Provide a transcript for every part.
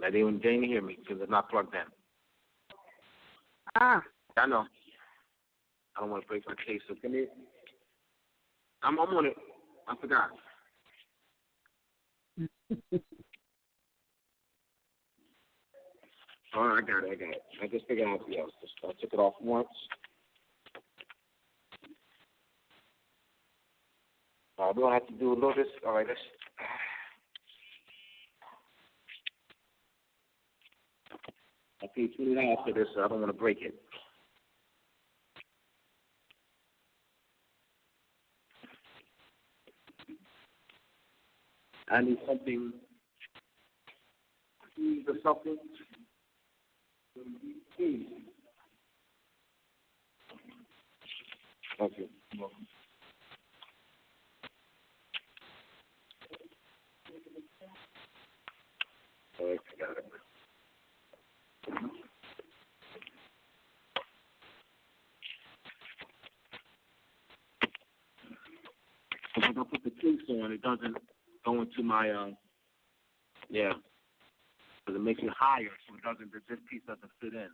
They didn't hear me because it's not plugged in. Ah. I know. I don't want to break my case. So give me. I'm on it. I forgot. All right, I got it. I just figured out the else. I took it off once. We're going to have to do a little bit. All right, let's. I paid $20 for this, so I don't want to break it. I need something. Keys or something. Keys. Okay. All right, I got it. If I put the case on, it doesn't go into my, because it makes it higher, so it doesn't, this piece doesn't fit in.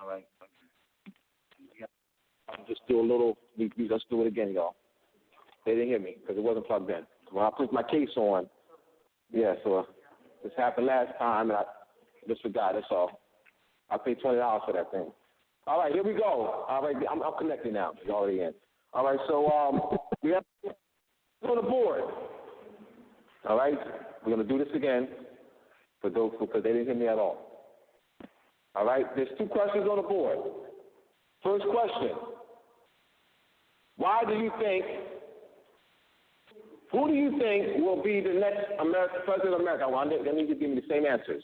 All right. Yeah. I'll just do a little, let's do it again, y'all. They didn't hear me because it wasn't plugged in. When I put my case on, so this happened last time, and I disregarded, that's all. I paid $20 for that thing. All right, here we go. All right, I'm connected now. It's already in. All right, so we have on the board. All right, we're going to do this again for those because they didn't hear me at all. All right, there's 2 questions on the board. First question: who do you think will be the next president of America? I need you to give me the same answers.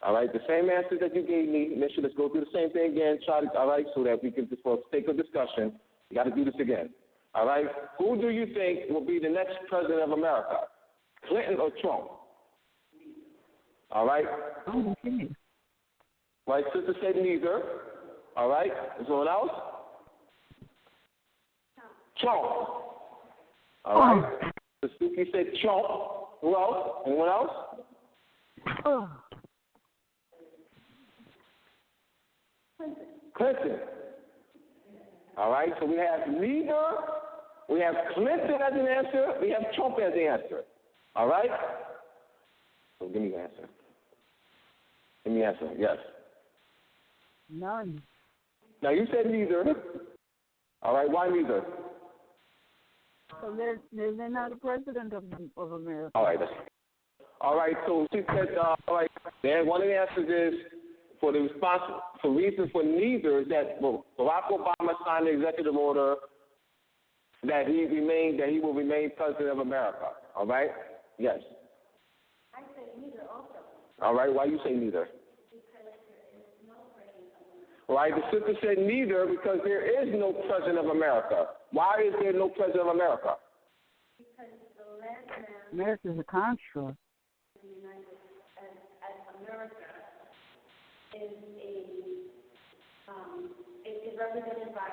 All right, the same answers that you gave me initially. Let's go through the same thing again. All right, so that we can just for sake of discussion, you got to do this again. All right, who do you think will be the next president of America, Clinton or Trump? All right. Oh, okay. Right, sister said neither. All right, is someone else? Trump. All right. The Suki said Trump. Who else? Anyone else? Clinton. All right, so we have neither. We have Clinton as an answer. We have Trump as the answer. All right? So give me the answer. Give me the answer. Yes. None. Now, you said neither. All right, why neither? So they're not the president of America. All right. All right, so she said, all right, then one of the answers is, for reason for neither is that Barack Obama signed the executive order that he will remain president of America. All right? Yes. I say neither also. All right, why you say neither? Because there is no president of America. All right, the sister said neither because there is no president of America. Why is there no president of America? Because the last man America is a construct. in the United States as America is represented by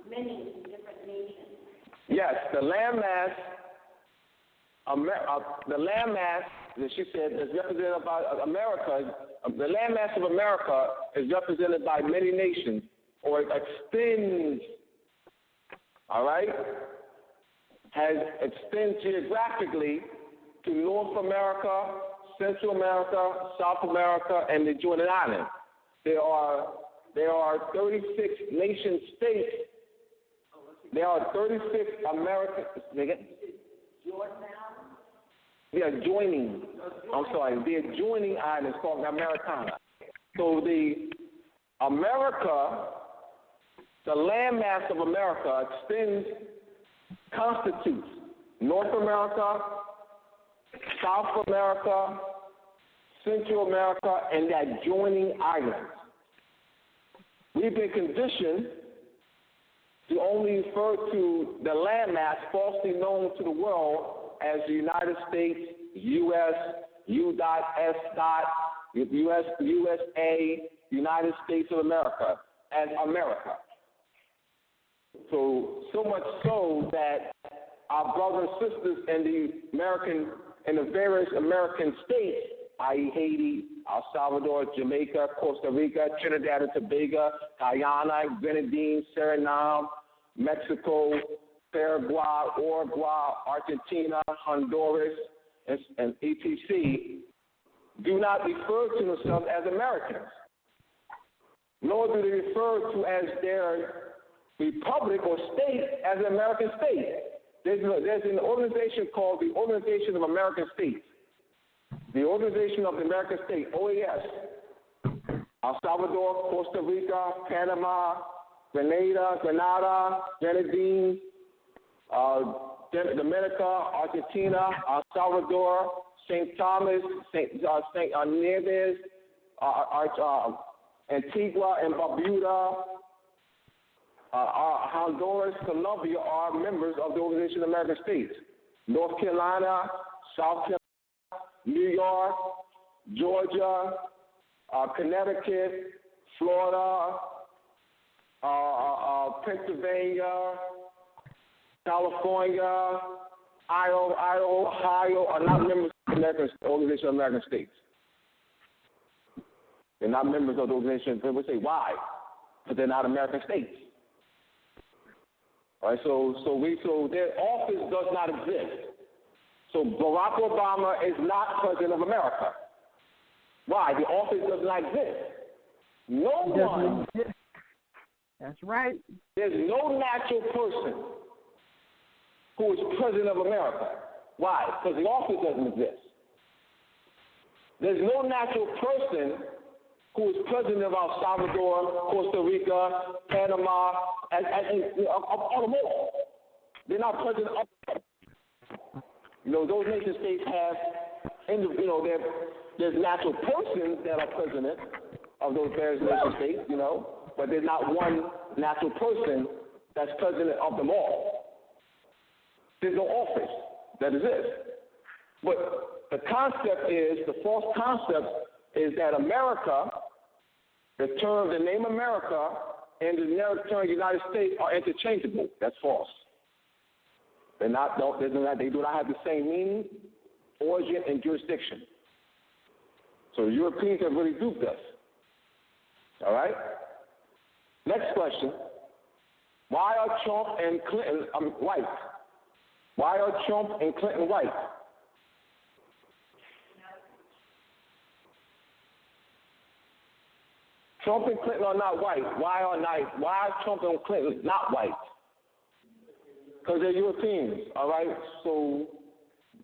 many different nations. Yes, the landmass, that she said, is represented by America. The landmass of America is represented by many nations, or it extends. All right, extends geographically to North America, Central America, South America, and the adjoining islands. There are 36 nation states. There are 36 American. The adjoining. I'm sorry. The adjoining islands called Americana. So the landmass of America constitutes North America, South America, Central America, and the adjoining islands. We've been conditioned to only refer to the landmass falsely known to the world as the United States, U.S., U.S. USA, United States of America, as America. So much so that our brothers and sisters in the American in the various American states, i.e. Haiti, El Salvador, Jamaica, Costa Rica, Trinidad and Tobago, Guyana, Grenadines, Suriname, Mexico, Paraguay, Uruguay, Argentina, Honduras, and etc. do not refer to themselves as Americans, nor do they refer to as their republic or state as an American state. There's an organization called the Organization of American States. The Organization of the American States, OAS, El Salvador, Costa Rica, Panama, Grenada, Grenadines, Dominica, Argentina, El Salvador, St. Thomas, St. Neves, Antigua and Barbuda, Honduras, Colombia are members of the Organization of American States. North Carolina, South Carolina, New York, Georgia, Connecticut, Florida, Pennsylvania, California, Ohio are not members of the Organization of American States. They're not members of the organization. They would say, why? Because they're not American states. All right, so their office does not exist. So Barack Obama is not president of America. Why? The office does not exist. No one. That's right. There's no natural person who is president of America. Why? Because the office doesn't exist. There's no natural person who is president of El Salvador, Costa Rica, Panama, all them all. They're not president of. Those nation states have, there's natural persons that are president of those various nation states, but there's not one natural person that's president of them all. There's no office that exists. But the false concept is that America, the name America and the term United States are interchangeable. That's false. They do not have the same meaning, origin, and jurisdiction. So the Europeans have really duped us. All right? Next question. Why are Trump and Clinton white? Why are Trump and Clinton white? Trump and Clinton are not white. Why are Trump and Clinton not white? Because they're Europeans, all right? So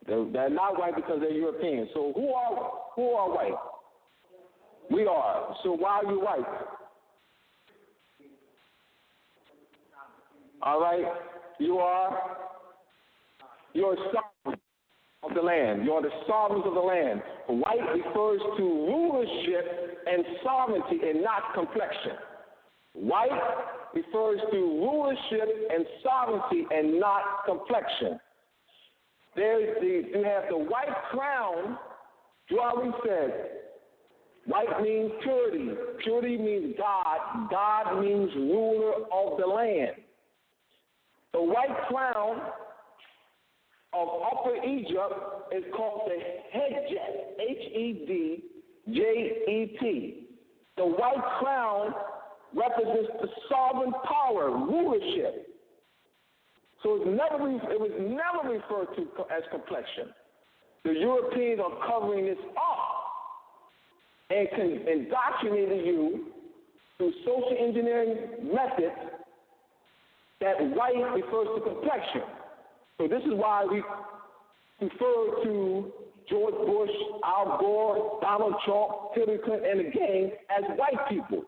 they're not white because they're Europeans. So who are white? We are. So why are you white? All right? You're sovereign of the land. You're the sovereigns of the land. White refers to rulership and sovereignty and not complexion. White refers to rulership and sovereignty and not complexion. You have the white crown. Drawing said, white means purity. Purity means God. God means ruler of the land. The white crown of Upper Egypt is called the Hedjet, Hedjet. The white crown represents the sovereign power, rulership. So it was never referred to as complexion. The Europeans are covering this up and indoctrinating you through social engineering methods that white refers to complexion. So this is why we refer to George Bush, Al Gore, Donald Trump, Hillary Clinton, and the gang as white people.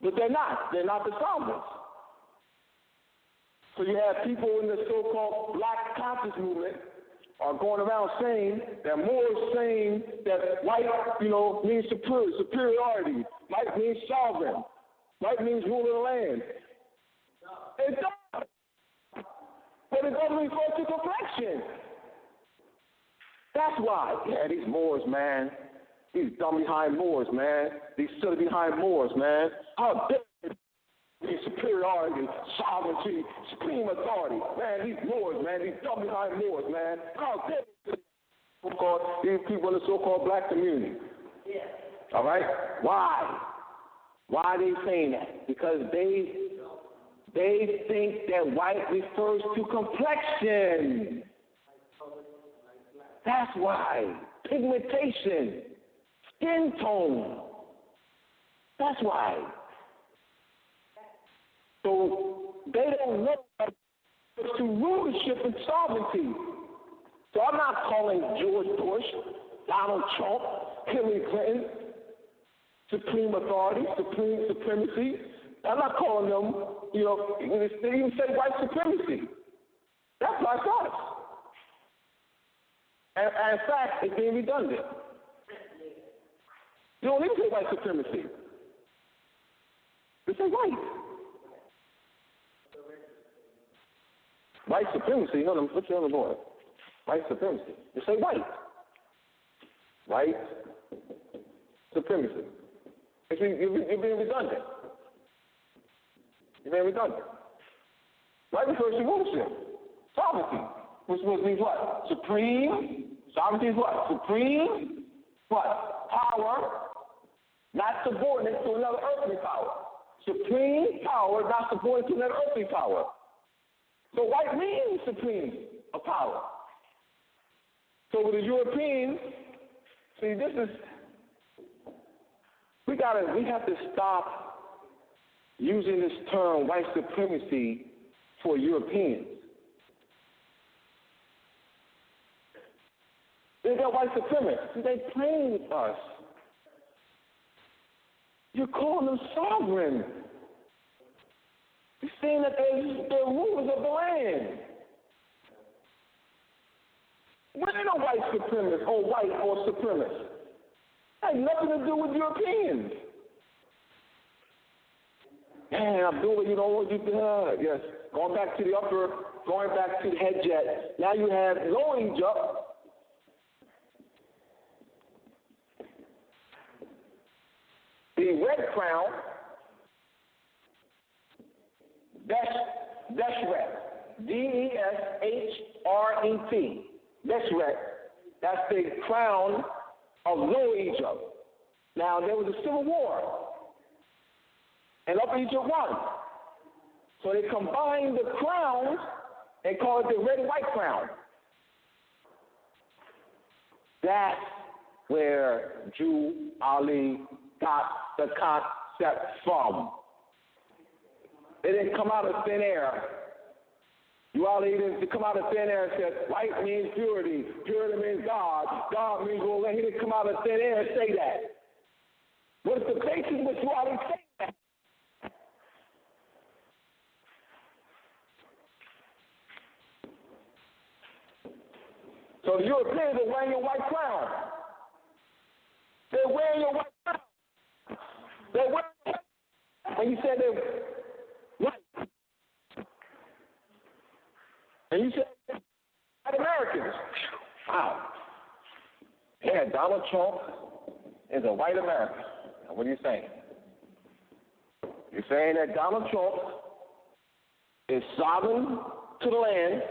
But they're not. They're not the sovereigns. So you have people in the so-called black conscious movement are going around saying that Moor is saying that white, means superiority. White means sovereign. White means rule of the land. It does. But it doesn't refer to complexion. That's why. Yeah, these Moors, man. These dumb behind Moors, man. These silly behind Moors, man. How dare they be superiority, sovereignty, supreme authority. Man, these Moors, man, these double-behind Moors, man. How dare these people in the so-called black community? Yeah. All right? Why? Why are they saying that? Because they think that white refers to complexion. That's why. Pigmentation, skin tone. That's why. So they don't know to rulership and sovereignty. So I'm not calling George Bush, Donald Trump, Hillary Clinton supreme authority, supreme supremacy. I'm not calling them, they even say white supremacy. That's my thoughts. And in fact, it's being redundant. You don't even say white supremacy. They say white. White supremacy, what's the other word? White supremacy. They say white. White supremacy. You're being redundant. You're being redundant. White refers to rulership, sovereignty, which means what? Supreme. Sovereignty is what? Supreme. What? Power, not subordinate to another earthly power. Supreme power, not subordinate to another earthly power. So white means supreme power. So with the Europeans, see, we have to stop using this term white supremacy for Europeans. They got white supremacists. They playing with us. You're calling them sovereign. You're saying that they're rulers of the land. When ain't no white supremacist or white or supremacist? That had nothing to do with Europeans. Man, I'm doing what you don't want you to. Yes. Going back to the head jet. Now you have Lower Egypt. The red crown, Deshret, Deshret, Deshret, that's the crown of Lower Egypt. Now, there was a civil war, and Upper Egypt won. So they combined the crowns and called it the red and white crown. That's where Drew Ali got the concept from. It didn't come out of thin air. You all didn't come out of thin air and said, white means purity, purity means God, God means well, he didn't come out of thin air and say that. What's the basis which you all didn't say that? So the Europeans are wearing your white crown. They're wearing your white crown. They're wearing, and you said they're white. And you said white Americans. Wow. Yeah, Donald Trump is a white American. Now, what are you saying? You're saying that Donald Trump is sovereign to the land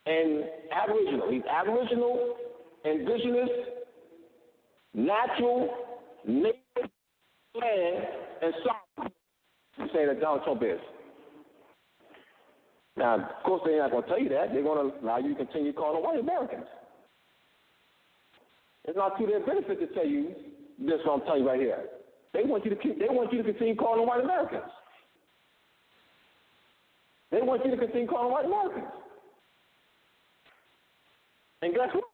and aboriginal. He's aboriginal, indigenous, natural, native land, and sovereign. You're saying that Donald Trump is. Now, of course, they're not going to tell you that. They're going to allow you to continue calling them white Americans. It's not to their benefit to tell you this. What I'm telling you right here. They want you to continue calling them white Americans. They want you to continue calling them white Americans. And guess what?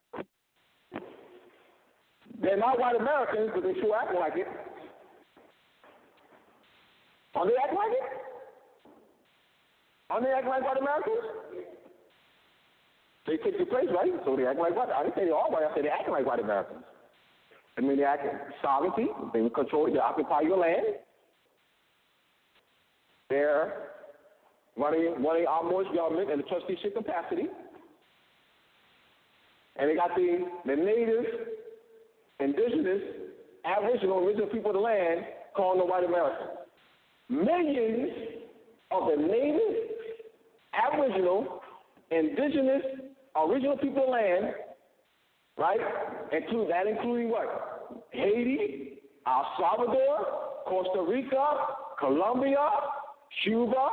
They're not white Americans, but they sure act like it. Are they acting like it? Are they acting like white Americans? They take your place, right? So they act like white. I didn't say they are white. I said they're acting like white Americans. I mean, they act sovereignty. They control. They occupy your land. They're running our Moorish government in the trusteeship capacity. And they got the native, indigenous, aboriginal, original people of the land calling them white Americans. millions of the native, aboriginal, indigenous, original people land, right? Including what? Haiti, El Salvador, Costa Rica, Colombia, Cuba,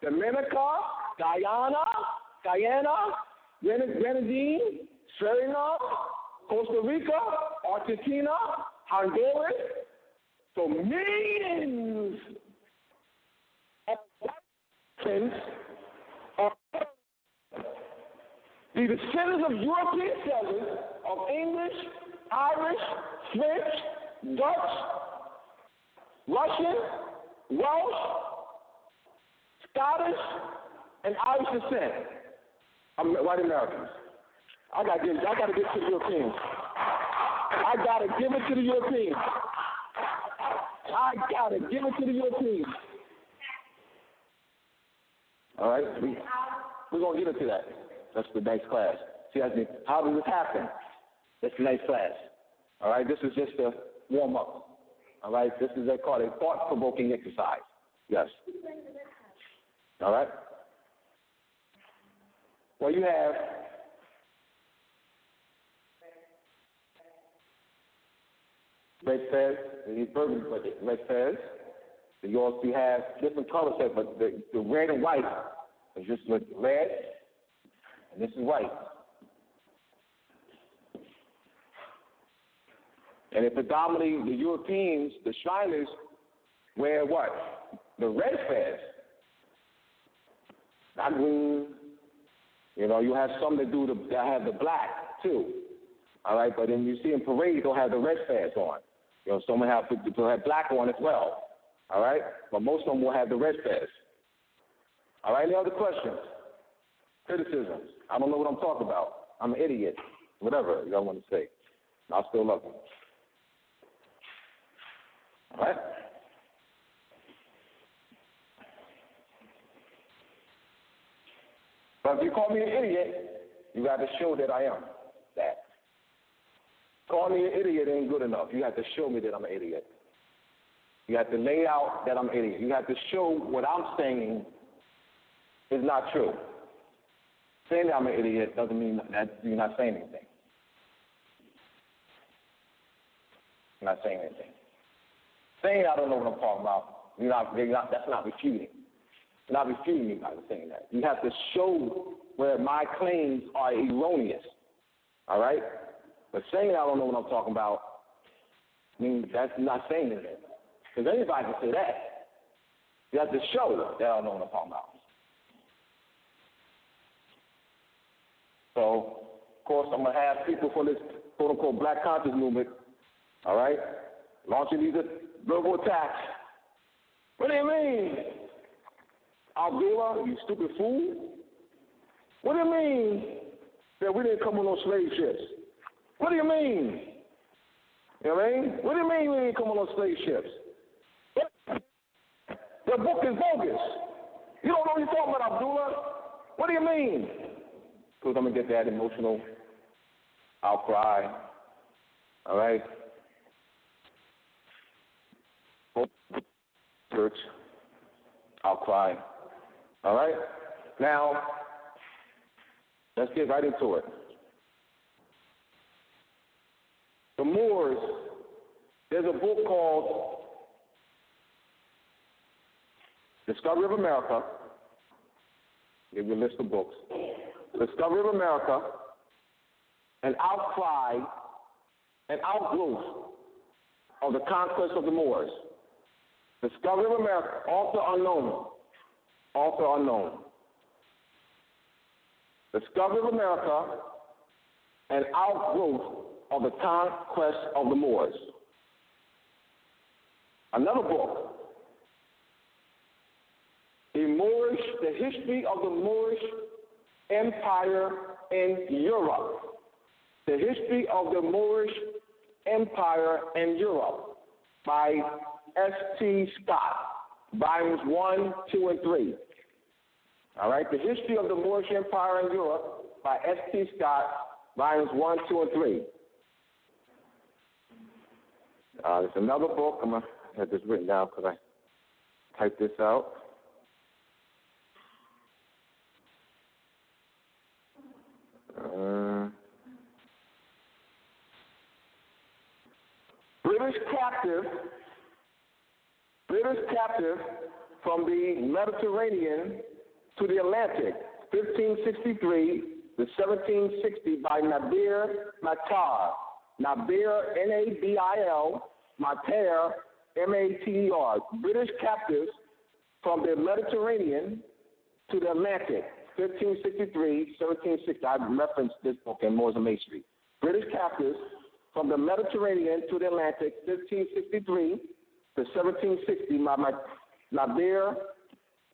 Dominica, Guyana, Grenadine, Suriname, Costa Rica, Argentina, Honduras. So millions of Africans are the descendants of European settlers of English, Irish, French, Dutch, Russian, Welsh, Scottish, and Irish descent. White Americans. I gotta give it to the Europeans. I gotta give it to the Europeans. All right, we're gonna get into that. That's the next class. See, how does this happen? That's the next class. All right, this is just a warm up. All right, this is called a thought-provoking exercise. Yes. All right. Well, you have red fez, these burgundy red fez. You also have different color sets, but the red and white is just with red, and this is white. And it predominantly, the Europeans, the Shriners, wear what? The red fez. Not green. You know, you have some that have the black too. All right, but then you see in parades they'll have the red fez on. You know, some will have black on as well. All right, but most of them will have the red fez. All right, any other questions? Criticisms? I don't know what I'm talking about. I'm an idiot. Whatever y'all want to say. I still love you. All right. But if you call me an idiot, you got to show that I am that. Call me an idiot ain't good enough. You have to show me that I'm an idiot. You have to lay out that I'm an idiot. You have to show what I'm saying is not true. Saying that I'm an idiot doesn't mean that you're not saying anything. You're not saying anything. Saying I don't know what I'm talking about, that's not refuting. You're not refuting me by saying that. You have to show where my claims are erroneous. All right? But saying I don't know what I'm talking about means that's not saying anything. Because anybody can say that. You have to show that I don't know what I'm talking about. So, of course, I'm going to have people from this quote-unquote black conscious movement, all right, launching these verbal attacks. What do you mean? Abdullah, you stupid fool. What do you mean that we didn't come on those slave ships? What do you mean? You know what I mean? What do you mean we didn't come on those slave ships? The book is bogus. You don't know what you're talking about, Abdullah. What do you mean? Because I'm going to get that emotional outcry. All right? Church outcry. All right? Now, let's get right into it. The Moors, there's a book called Discovery of America. Give you a list of books. Discovery of America, an outcry, an outgrowth of the conquest of the Moors. Discovery of America, author unknown. Author unknown. Discovery of America, an outgrowth of the conquest of the Moors. Another book, The History of the Moorish Empire in Europe. The History of the Moorish Empire in Europe by S.T. Scott, volumes 1, 2, and 3. All right, The History of the Moorish Empire in Europe by S.T. Scott, volumes 1, 2, and 3. There's another book. I'm going to have this written down because I type this out. British captive from the Mediterranean to the Atlantic, 1563 to 1760 by Nadir Matar. Nadir, N-A-B-I-L, Matar, M-A-T-E-R. British captives from the Mediterranean to the Atlantic, 1563, 1760. I referenced this book in Moors and Masonry. British captives from the Mediterranean to the Atlantic, 1563 to 1760. Nadir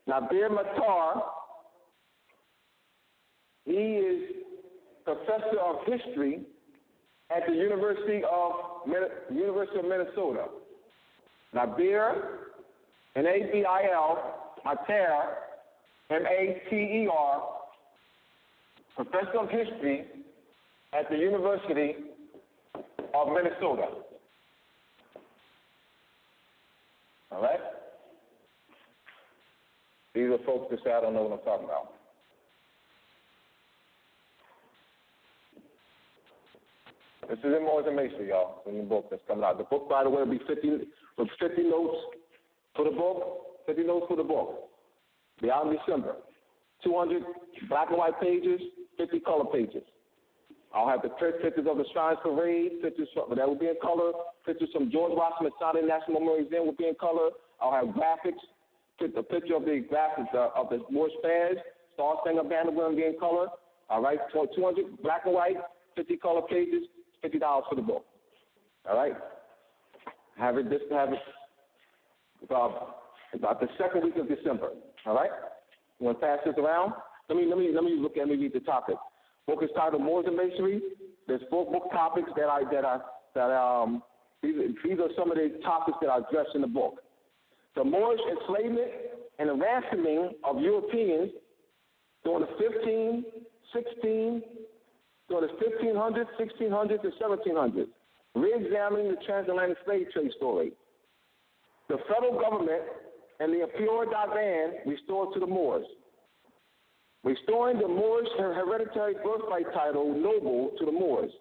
Matar. He is professor of history at the University of Minnesota. Nadir, N-A-B-I-L, Matar, M-A-T-E-R, professor of history at the University of Minnesota. All right? These are folks that say I don't know what I'm talking about. This is in Moors and Masonry, y'all, in the book that's coming out. The book, by the way, will be 50 notes for the book, 50 notes for the book. Be out in December. 200 black and white pages, 50 color pages. I'll have the pictures of the Shrines Parade, pictures that will be in color, pictures from George Washington Smithsonian National Museum will be in color. I'll have graphics, a picture of the graphics of the Moorish fairs, Star Spangled Banner will be in color. All right, so 200 black and white, 50 color pages, $50 for the book. All right, have it about the second week of December. All right, you want to pass this around? Let me read the topic. Book is titled Moors and Masonry. There's 4 book topics these are some of the topics that I address in the book. The Moorish enslavement and the ransoming of Europeans during the 1500s, 1600s, and 1700s. Re-examining the transatlantic slave trade story. The federal government and the Imperial Divan restored to the Moors. Restoring the Moorish hereditary birthright title, noble, to the Moors.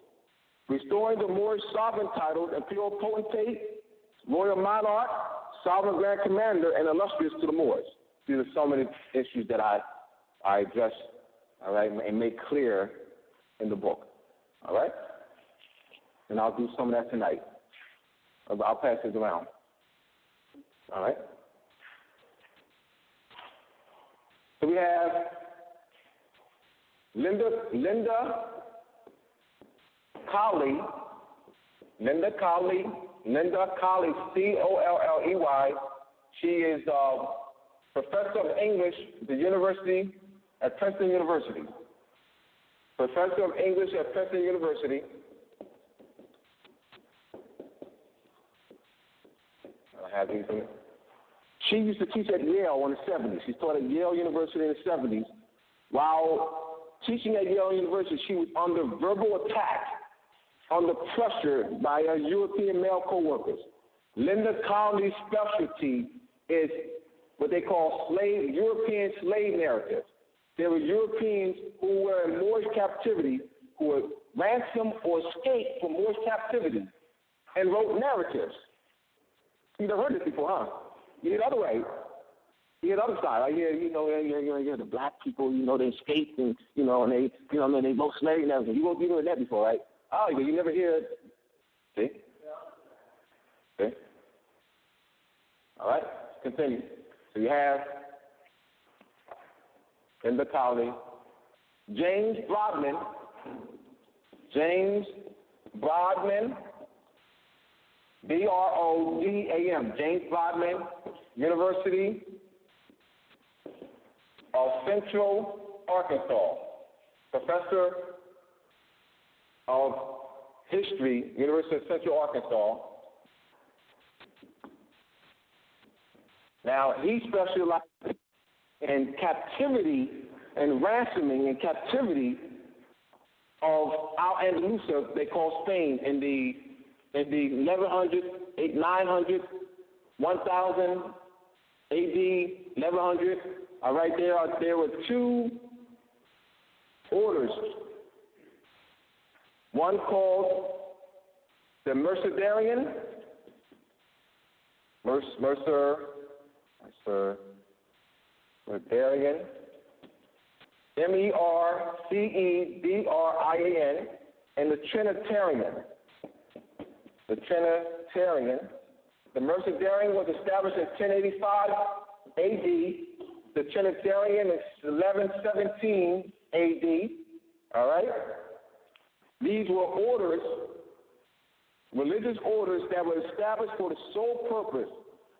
Restoring the Moorish sovereign titles, imperial potentate, royal monarch, sovereign grand commander, and illustrious to the Moors. These are some of the issues that I address, all right, and make clear in the book, all right? And I'll do some of that tonight. I'll pass this around, all right? So we have Linda Colley, C-O-L-L-E-Y. She is professor of English at Princeton University. Professor of English at Princeton University. I have these in it. She used to teach at Yale in the 70s. She taught at Yale University in the 70s. While teaching at Yale University, she was under verbal attack, under pressure by her European male co-workers. Linda Colley's specialty is what they call European slave narratives. There were Europeans who were in Moorish captivity, who were ransomed or escaped from Moorish captivity, and wrote narratives. You've never heard this before, huh? You hear the other way. You hear the other side. I hear, you hear the black people, they escaped and, and they wrote slavery and everything. You heard that before, right? Oh, you never hear it. See? Yeah. See? All right, continue. So you have in the colony, James Brodman, B-R-O-D-A-M, James Brodman, University of Central Arkansas, professor of history, University of Central Arkansas. Now, he specializes in captivity and ransoming and captivity of Al-Andalusia, they call Spain, in the 1100s, 900s, 1000, A.D. 1100. All right, there were two orders. One called the Mercedarian, Mercedarian, Mercedrian, and the Trinitarian. The Trinitarian. The Mercedarian was established in 1085 A.D. The Trinitarian is 1117 A.D. All right? These were orders, religious orders that were established for the sole purpose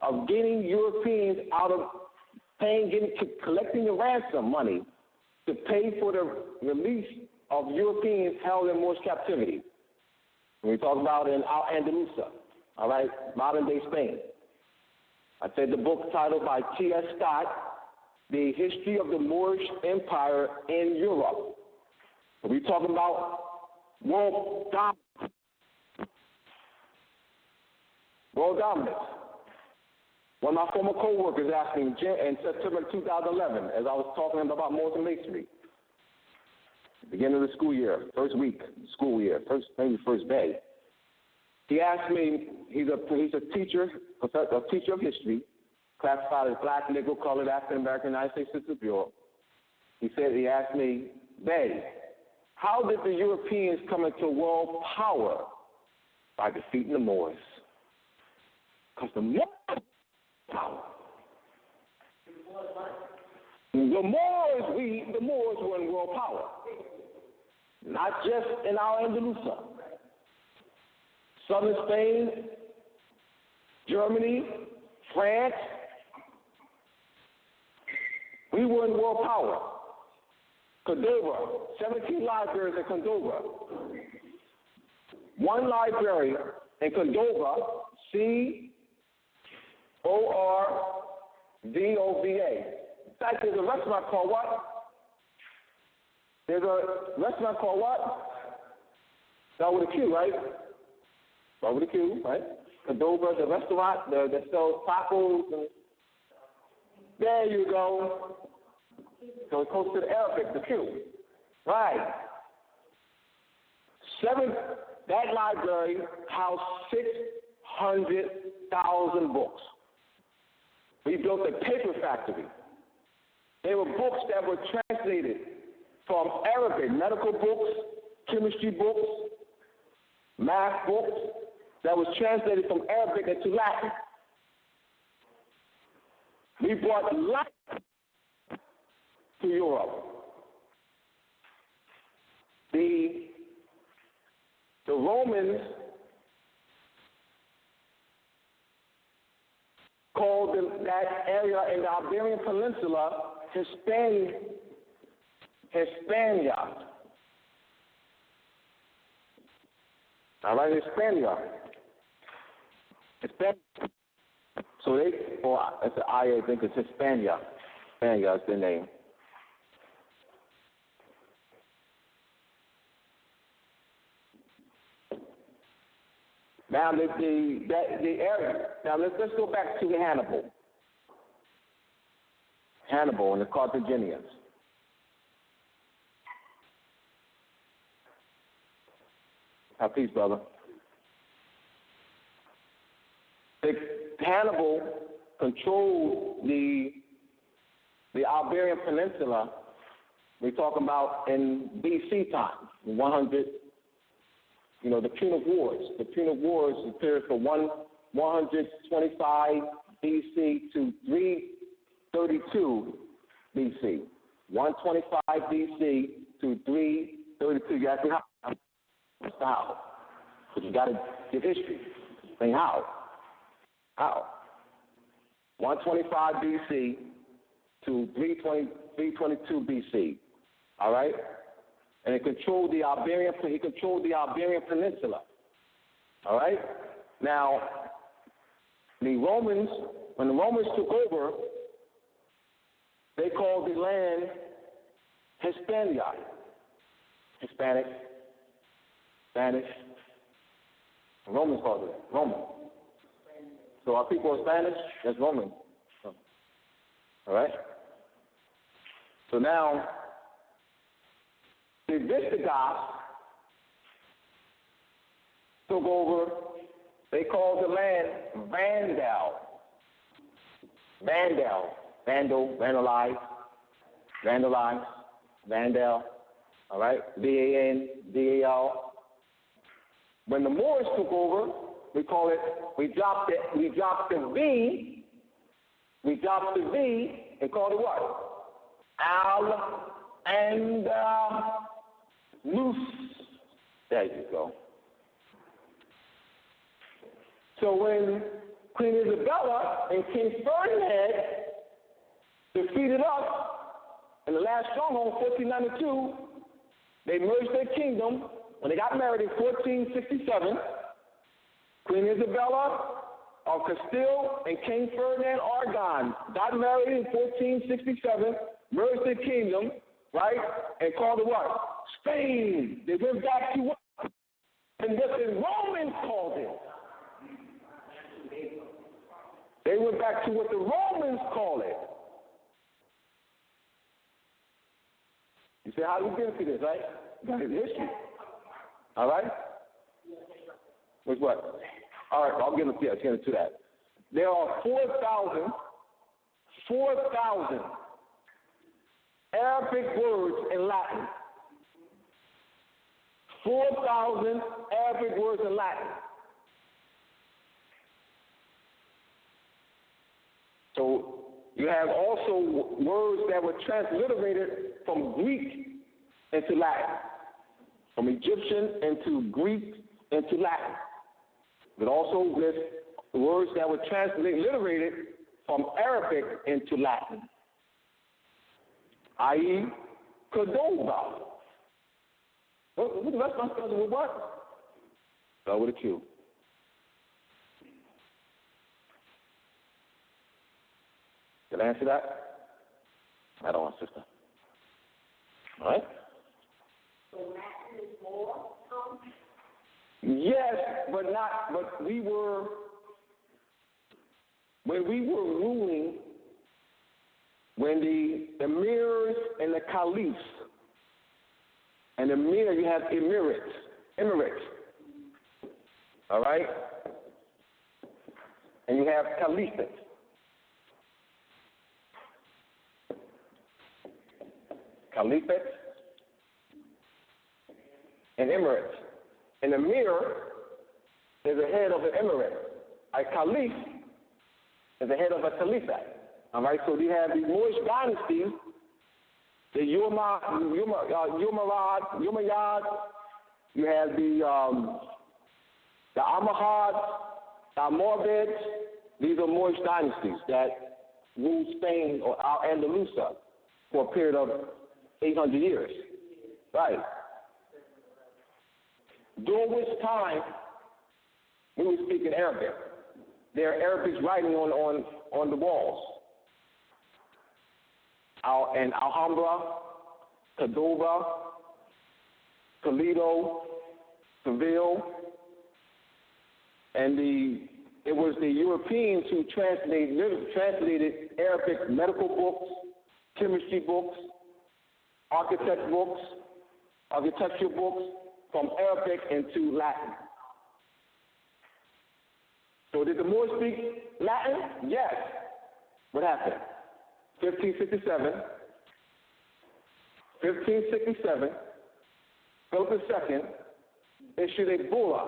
of getting Europeans out of collecting the ransom money to pay for the release of Europeans held in Moorish captivity. We talk about in Al-Andalusia, all right, modern-day Spain. I said the book titled by T.S. Scott, The History of the Moorish Empire in Europe. We're talking about world dominance. One of my former co-workers asked me in September 2011, as I was talking about Moors and Masonry, beginning of the school year, first week, school year, first day. He asked me, he's a teacher, a teacher of history, classified as black, Negro, colored, African American, United States Census Bureau. He asked me, Bey, how did the Europeans come into world power? By defeating the Moors. Because the Moors power. The Moors were in world power. Not just in our Andalusia. Southern Spain, Germany, France. We were in world power. Cordoba, 17 libraries in Cordoba. One library in Cordoba, Corvova. In fact, there's a restaurant called what? Start with a Q, right? Cordoba, the restaurant that sells tacos. There you go. So it goes to the Arabic, the Q. Right. That library housed 600,000 books. We built a paper factory. They were books that were translated from Arabic, medical books, chemistry books, math books, that was translated from Arabic into Latin. We brought Latin to Europe. The Romans called that area in the Iberian Peninsula Hispania. All right, Hispania. So that's the I think it's Hispania. Hispania is the name. Now the area. Now let's go back to Hannibal. Hannibal and the Carthaginians. Peace, brother. Hannibal controlled the Iberian Peninsula. We're talking about in BC time, 100. The Punic Wars. The Punic Wars appeared from 125 BC to 332 BC. 125 BC to 332. You ask me how? But you got to get history. Think how? How? 125 BC to 322 BC. All right? And he controlled the Iberian Peninsula. All right? Now, when the Romans took over, they called the land Hispania. Hispanic, Spanish. The Romans called it Roman. So our people are Spanish, that's Roman. All right? So now, the Visigoths took over. They called the land Vandal. Vandal, all right? V-A-N-D-A-L. When the Moors took over, we dropped the V and called it what? Al-Andalus. There you go. So when Queen Isabella and King Ferdinand defeated us in the last stronghold, 1492, they merged their kingdom. When they got married in 1467, Queen Isabella of Castile and King Ferdinand Aragon got married in 1467, merged their kingdom, right, and called it what? Spain. They went back to what? And what the Romans called it. They went back to what the Romans call it. You say, how do we get into this, right? That is history. All right? With what? All right, I'll get into that. There are 4,000 Arabic words in Latin. 4,000 Arabic words in Latin. So you have also words that were transliterated from Greek into Latin, from Egyptian into Greek into Latin. But also there's words that were transliterated from Arabic into Latin, i.e. Cordova. What the rest of us with what? Start with a Q. Can I answer that? I don't want, sister. All right? So Latin is more? Yes, but when we were ruling, when the emirs and the caliphs, and emir, you have emirates, all right? And you have caliphate. Caliphate and emirate. An emir is the head of an emirate. A caliph is the head of a caliphate. All right, so we have the Moorish dynasty, the Umayyad, you have the Almohads, the Almoravids. These are Moorish dynasties that ruled Spain or Andalusia for a period of 800 years. Right. During which time we were speaking Arabic. There are Arabics writing on the walls. In Alhambra, Cordova, Toledo, Seville, and it was the Europeans who translated Arabic medical books, chemistry books, architecture books from Arabic into Latin. So did the Moors speak Latin? Yes. What happened? 1567, Philip II issued a bulla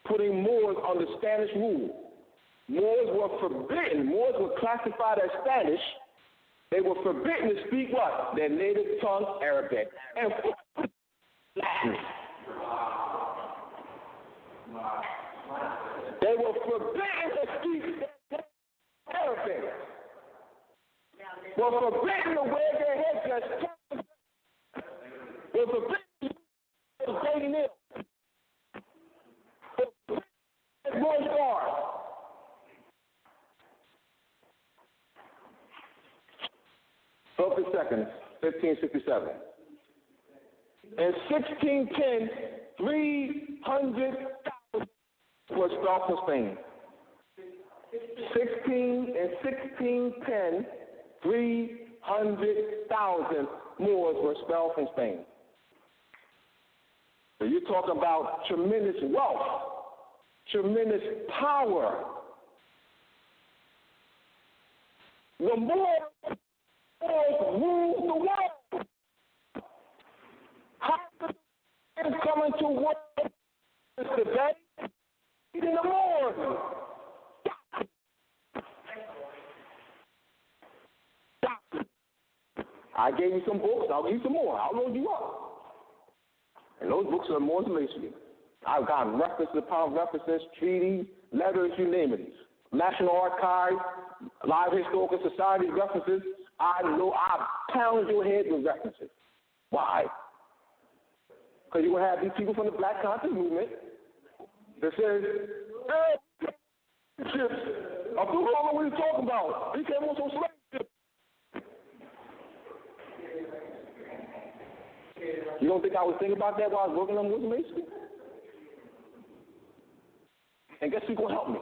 putting Moors under Spanish rule. Moors were forbidden. Moors were classified as Spanish. They were forbidden to speak what? Their native tongue, Arabic. And Latin. They were forbidden to speak Arabic. Were forbidden to wear their headdress. Were forbidden to use daily nails. Were forbidden to wear scars. Philip II, 1567. In 1610, 300,000 was brought from Spain. In 1610, 300,000 Moors were expelled from Spain. So you're talking about tremendous wealth, tremendous power. The Moors ruled the world. How could the coming to work today? Eating the Moors. I gave you some books, I'll give you some more. I'll load you up. And those books are Moorish masonry. I've got references upon references, treaties, letters, you name it. National Archives, Live Historical Society references. I pound your head with references. Why? Because you're going to have these people from the Black Conscious Movement that says, hey, I don't know what he's talking about. He came on some slave ship. You don't think I was thinking about that while I was working on Muslim masonry? And guess who's going to help me?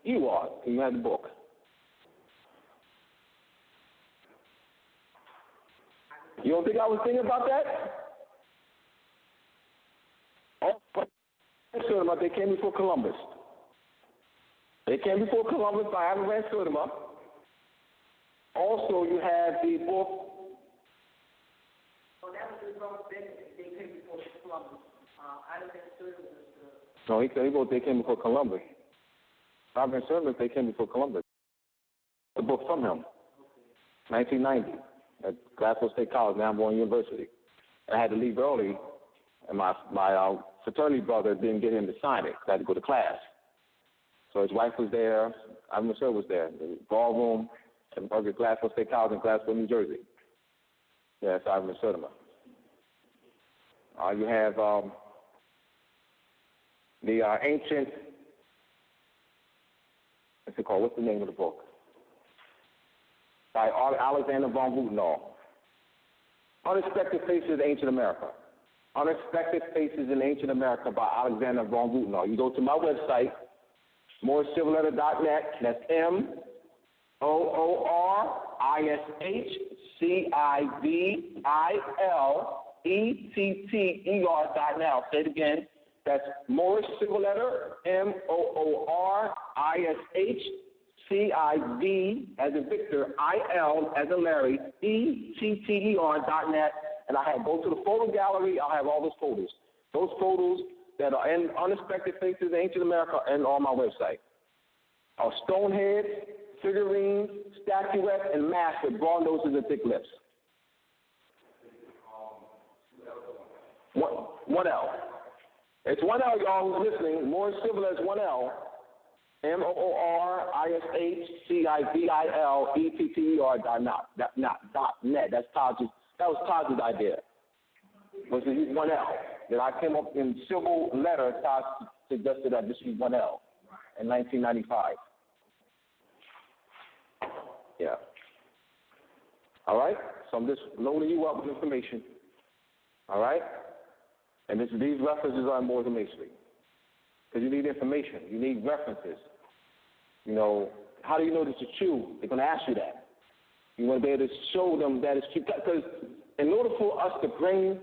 You are. You have the book. You don't think I was thinking about that? They came before Columbus. They came before Columbus by Amexem Cinema. Also, you have the book. Oh, that was the wrong thing. They came before Columbus. No, he wrote they came before Columbus. Amexem, they came before Columbus. The book from him, 1990, at Glasgow State College, Nambour University. I had to leave early, and my fraternity brother didn't get him to sign it. I had to go to class. So his wife was there. Amexem was there. The ballroom at Glasgow State College in Glasgow, New Jersey. Yeah, that's Amexem. You have the ancient, what's it called? What's the name of the book? By Alexander von Rutenau. Unexpected Faces in Ancient America. Unexpected Faces in Ancient America by Alexander von Rutenau. You go to my website, moorishcivilletter.net. That's MOORishcivilletter.net. Say it again. That's Moorish Civil Letter, MOORishciv as in Victor, IL as in Larry, ETTER.net. And I have go to the photo gallery. I'll have all those photos. Those photos that are in Unexpected Faces in Ancient America and on my website. Stone heads, figurines, statuettes, and masks with broad noses and thick lips. 1L. It's 1L, y'all who's listening. Moorish Civil is 1L. MOORishcivilletter.net. That was Taj's idea. Was to use 1L. Then I came up in civil letter. Taj suggested that just use 1L in 1995. Yeah. All right. So I'm just loading you up with information. All right. And these references are more than masonry. Because you need information. You need references. You know, how do you know this is true? They're going to ask you that. You want to be able to show them that it's true. Because in order for us to bring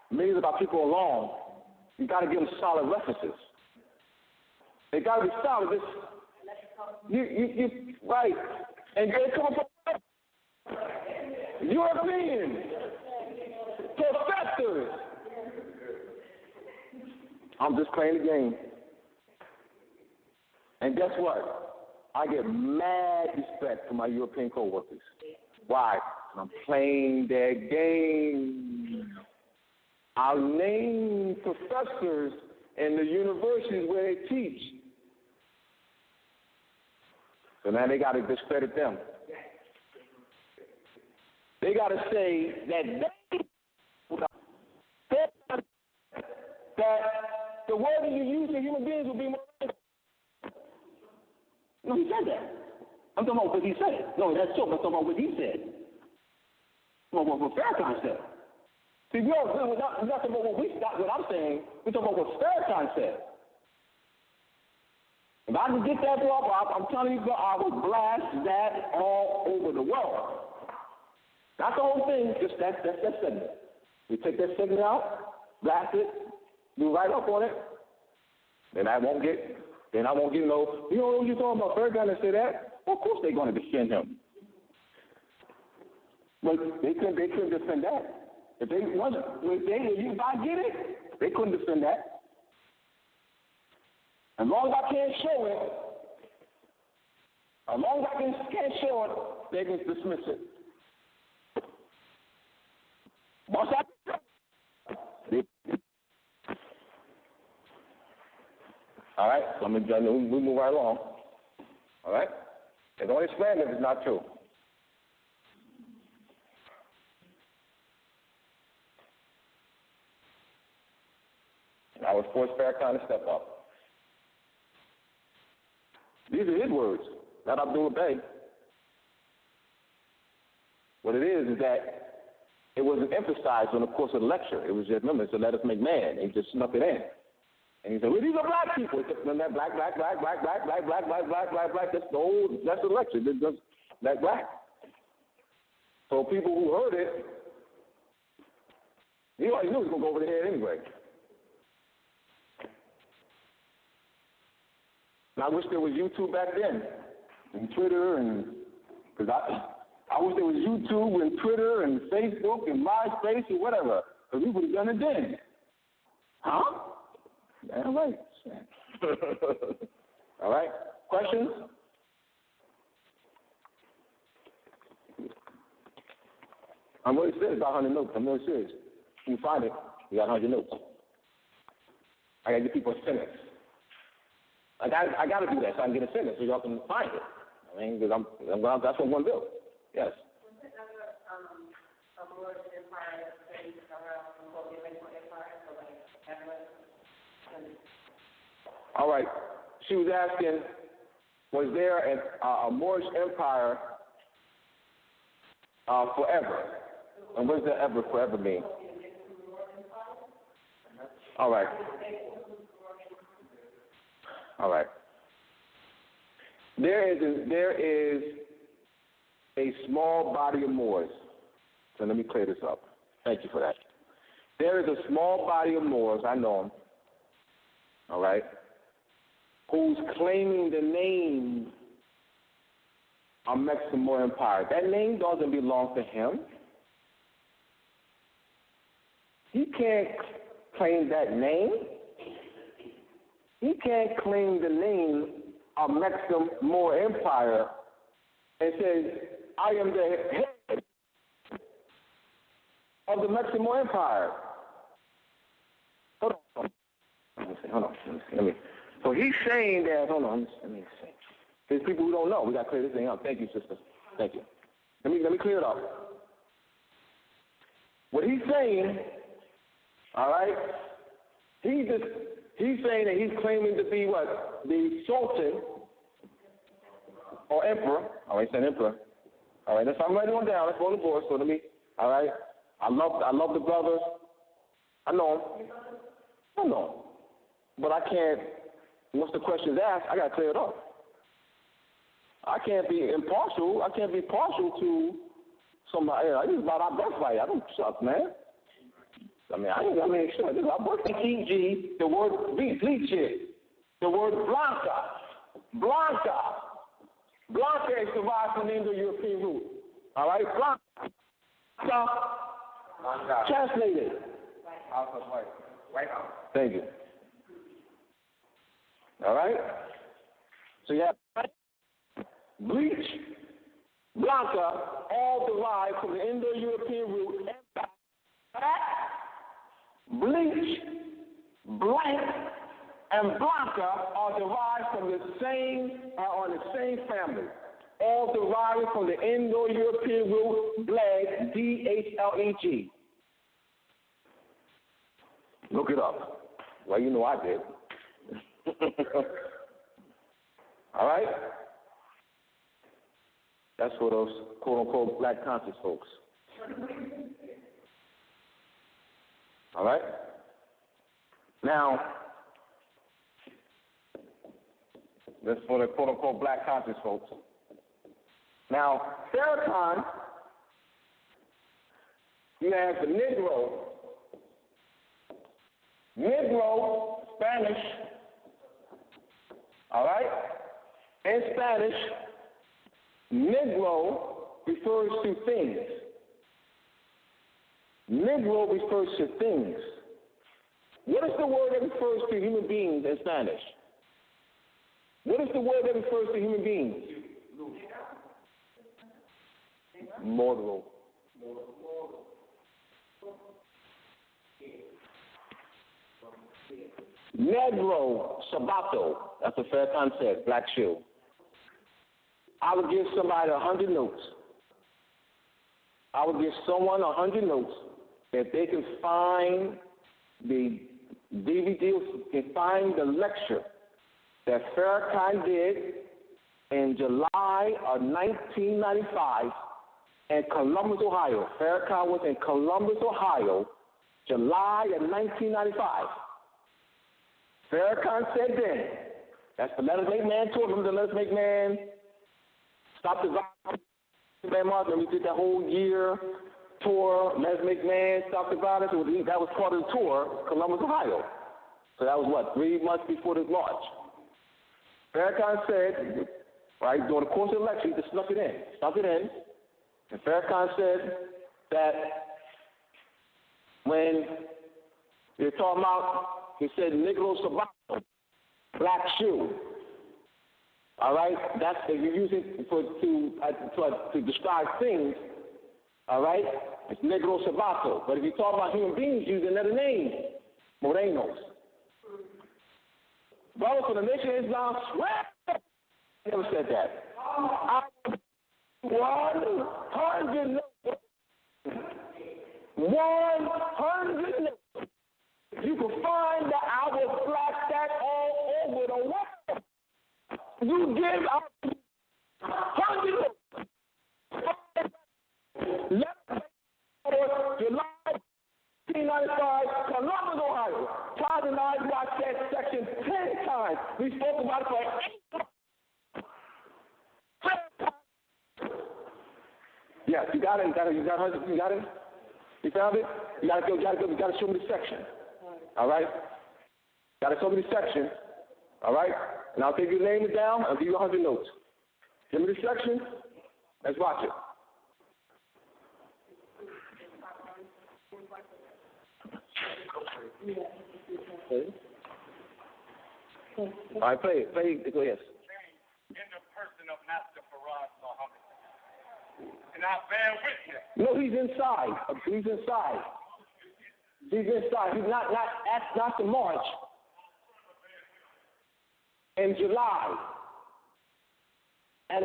millions of our people along, you got to give them solid references. They got to be solid. Right. And they come from Europeans, professors. I'm just playing the game. And guess what? I get mad respect from my European co-workers. Why? I'm playing their game. I'll name professors in the universities where they teach. So now they got to discredit them. They got to say that the word that you use for human beings will be more. No, he said that. I'm talking about what he said. No, that's true. I'm talking about what he said. Well, what Farrakhan said. See, we're not talking about what I'm saying. We're talking about what Farrakhan said. If I could get that off, I'm telling you, I would blast that all over the world. Not the whole thing, just that segment. We take that segment out, blast it, do right up on it, then I won't get no, you know what you're talking about, Farrakhan to say that? Well, of course they're going to defend him. But they couldn't defend that. If I get it, they couldn't defend that. As long as I can't show it, they can dismiss it. Once all right, so we move right along. All right? They don't explain if it's not true. I was forced Farrakhan to step up. These are his words, not RVBey. What it is that it wasn't emphasized on the course of the lecture. It was just, remember, it's to let us make man. He just snuck it in. And he said, well, these are black people. He said, black. That's the lecture. That's black. So people who heard it, he already knew it was going to go over the head anyway. And I wish there was YouTube back then, and Twitter, and because I wish there was YouTube and Twitter and Facebook and MySpace and whatever, because we would have done it then. Huh? Damn right. All right. Questions? I'm really serious about 100 notes. I'm really serious. If you find it, you got 100 notes. I got to give people a sentence. I got to do that so I can get a sentence so y'all can find it. I mean, because that's what I'm going to do. Yes. Was it ever a Moorish empire based around the Arabian empire, so like Amexem? All right. She was asking, was there a Moorish empire forever? And what does that ever forever mean? All right. All right. There is a small body of Moors. So let me clear this up. Thank you for that. There is a small body of Moors, I know them, all right, who's claiming the name Amexem Moor Empire. That name doesn't belong to him. He can't claim that name. He can't claim the name Amexem Moor Empire and say, I am the head of the Amexem Moor Empire. Hold on. Let me. So he's saying that, hold on, let me see. There's people who don't know. We got to clear this thing up. Thank you, sister. Thank you. Let me clear it up. What he's saying, all right, he's saying that he's claiming to be what? The Sultan or Emperor. All right, he's saying Emperor. All right, I'm writing one down. Let's go on the board. So let me, all right. I love the brothers. I know them. But I can't, once the question's asked, I got to clear it up. I can't be impartial. I can't be partial to somebody. This is about our birthright. I don't suck, man. Sure, this is our birthright. E.G., the word bleach it. The word Blanca is derived from the Indo-European root. All right? Blanca. Translated. House of White House. Thank you. All right? So you have bleach, Blanca, all derived from the Indo-European root. Bleach, blank, and Blanca are derived from the same family. All derived from the Indo-European root, Bleg, D-H-L-E-G. Look it up. Well, you know I did. All right? That's for those quote-unquote black conscious folks. All right? Now, That's for the quote-unquote black conscious folks. Now, Farrakhan, you have the Negro, Spanish, all right? In Spanish, Negro refers to things. Negro refers to things. What is the word that refers to human beings in Spanish? What is the word that refers to human beings? Mortal. Negro, Sabato. That's what Farrakhan said, black shoe. I would give somebody 100 notes. I would give someone 100 notes if they can find the DVD, can find the lecture that Farrakhan did in July of 1995 in Columbus, Ohio. Farrakhan was in Columbus, Ohio, July of 1995. Farrakhan said then, that's the Let Us Make Man tour. Remember the Let Us Make Man? Stop the Violence. And we did that whole year tour, Let Us Make Man, Stop the Violence. That was part of the tour, Columbus, Ohio. So that was what, 3 months before this launch. Farrakhan said, right, during the course of the lecture, he just snuck it in. And Farrakhan said that when you're talking about, he said, Negro Sabato, black shoe. All right, that's if you're using to describe things. All right, it's Negro Sabato. But if you talk about human beings, use another name, Morenos. Brothers from the Nation of Islam swear. Never said that. 100 notes. 100 notes. You can find that I will flash that all over the world. You give out 100 notes. July 1995, Columbus, Ohio. Todd and I watched that section 10 times. We spoke about it for 8 months. Yes, you got it. You got it. You found it. You got to show me the section. All right. Got to show me the section. All right. And I'll take your name down. I'll give you 100 notes. Give me the section. Let's watch it. Okay. All right, play it. Go ahead. In the person of Master Farad Muhammad. And I bear with you. No, he's inside. He's not the march. In July, at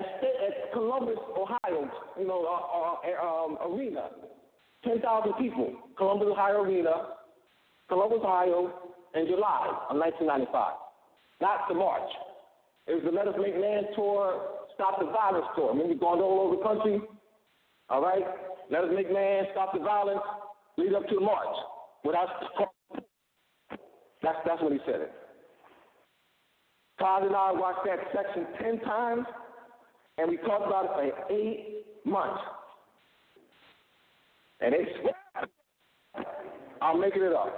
Columbus, Ohio, arena, 10,000 people. Columbus, Ohio arena, Columbus, Ohio, in July of 1995. Not the march. It was the Let Us Make Man tour, Stop the Violence tour. Remember, going all over the country. All right, Let Us Make Man, Stop the Violence, lead up to the march. That's when he said it. Todd and I watched that section 10 times, and we talked about it for 8 months. And they swear I'm making it up.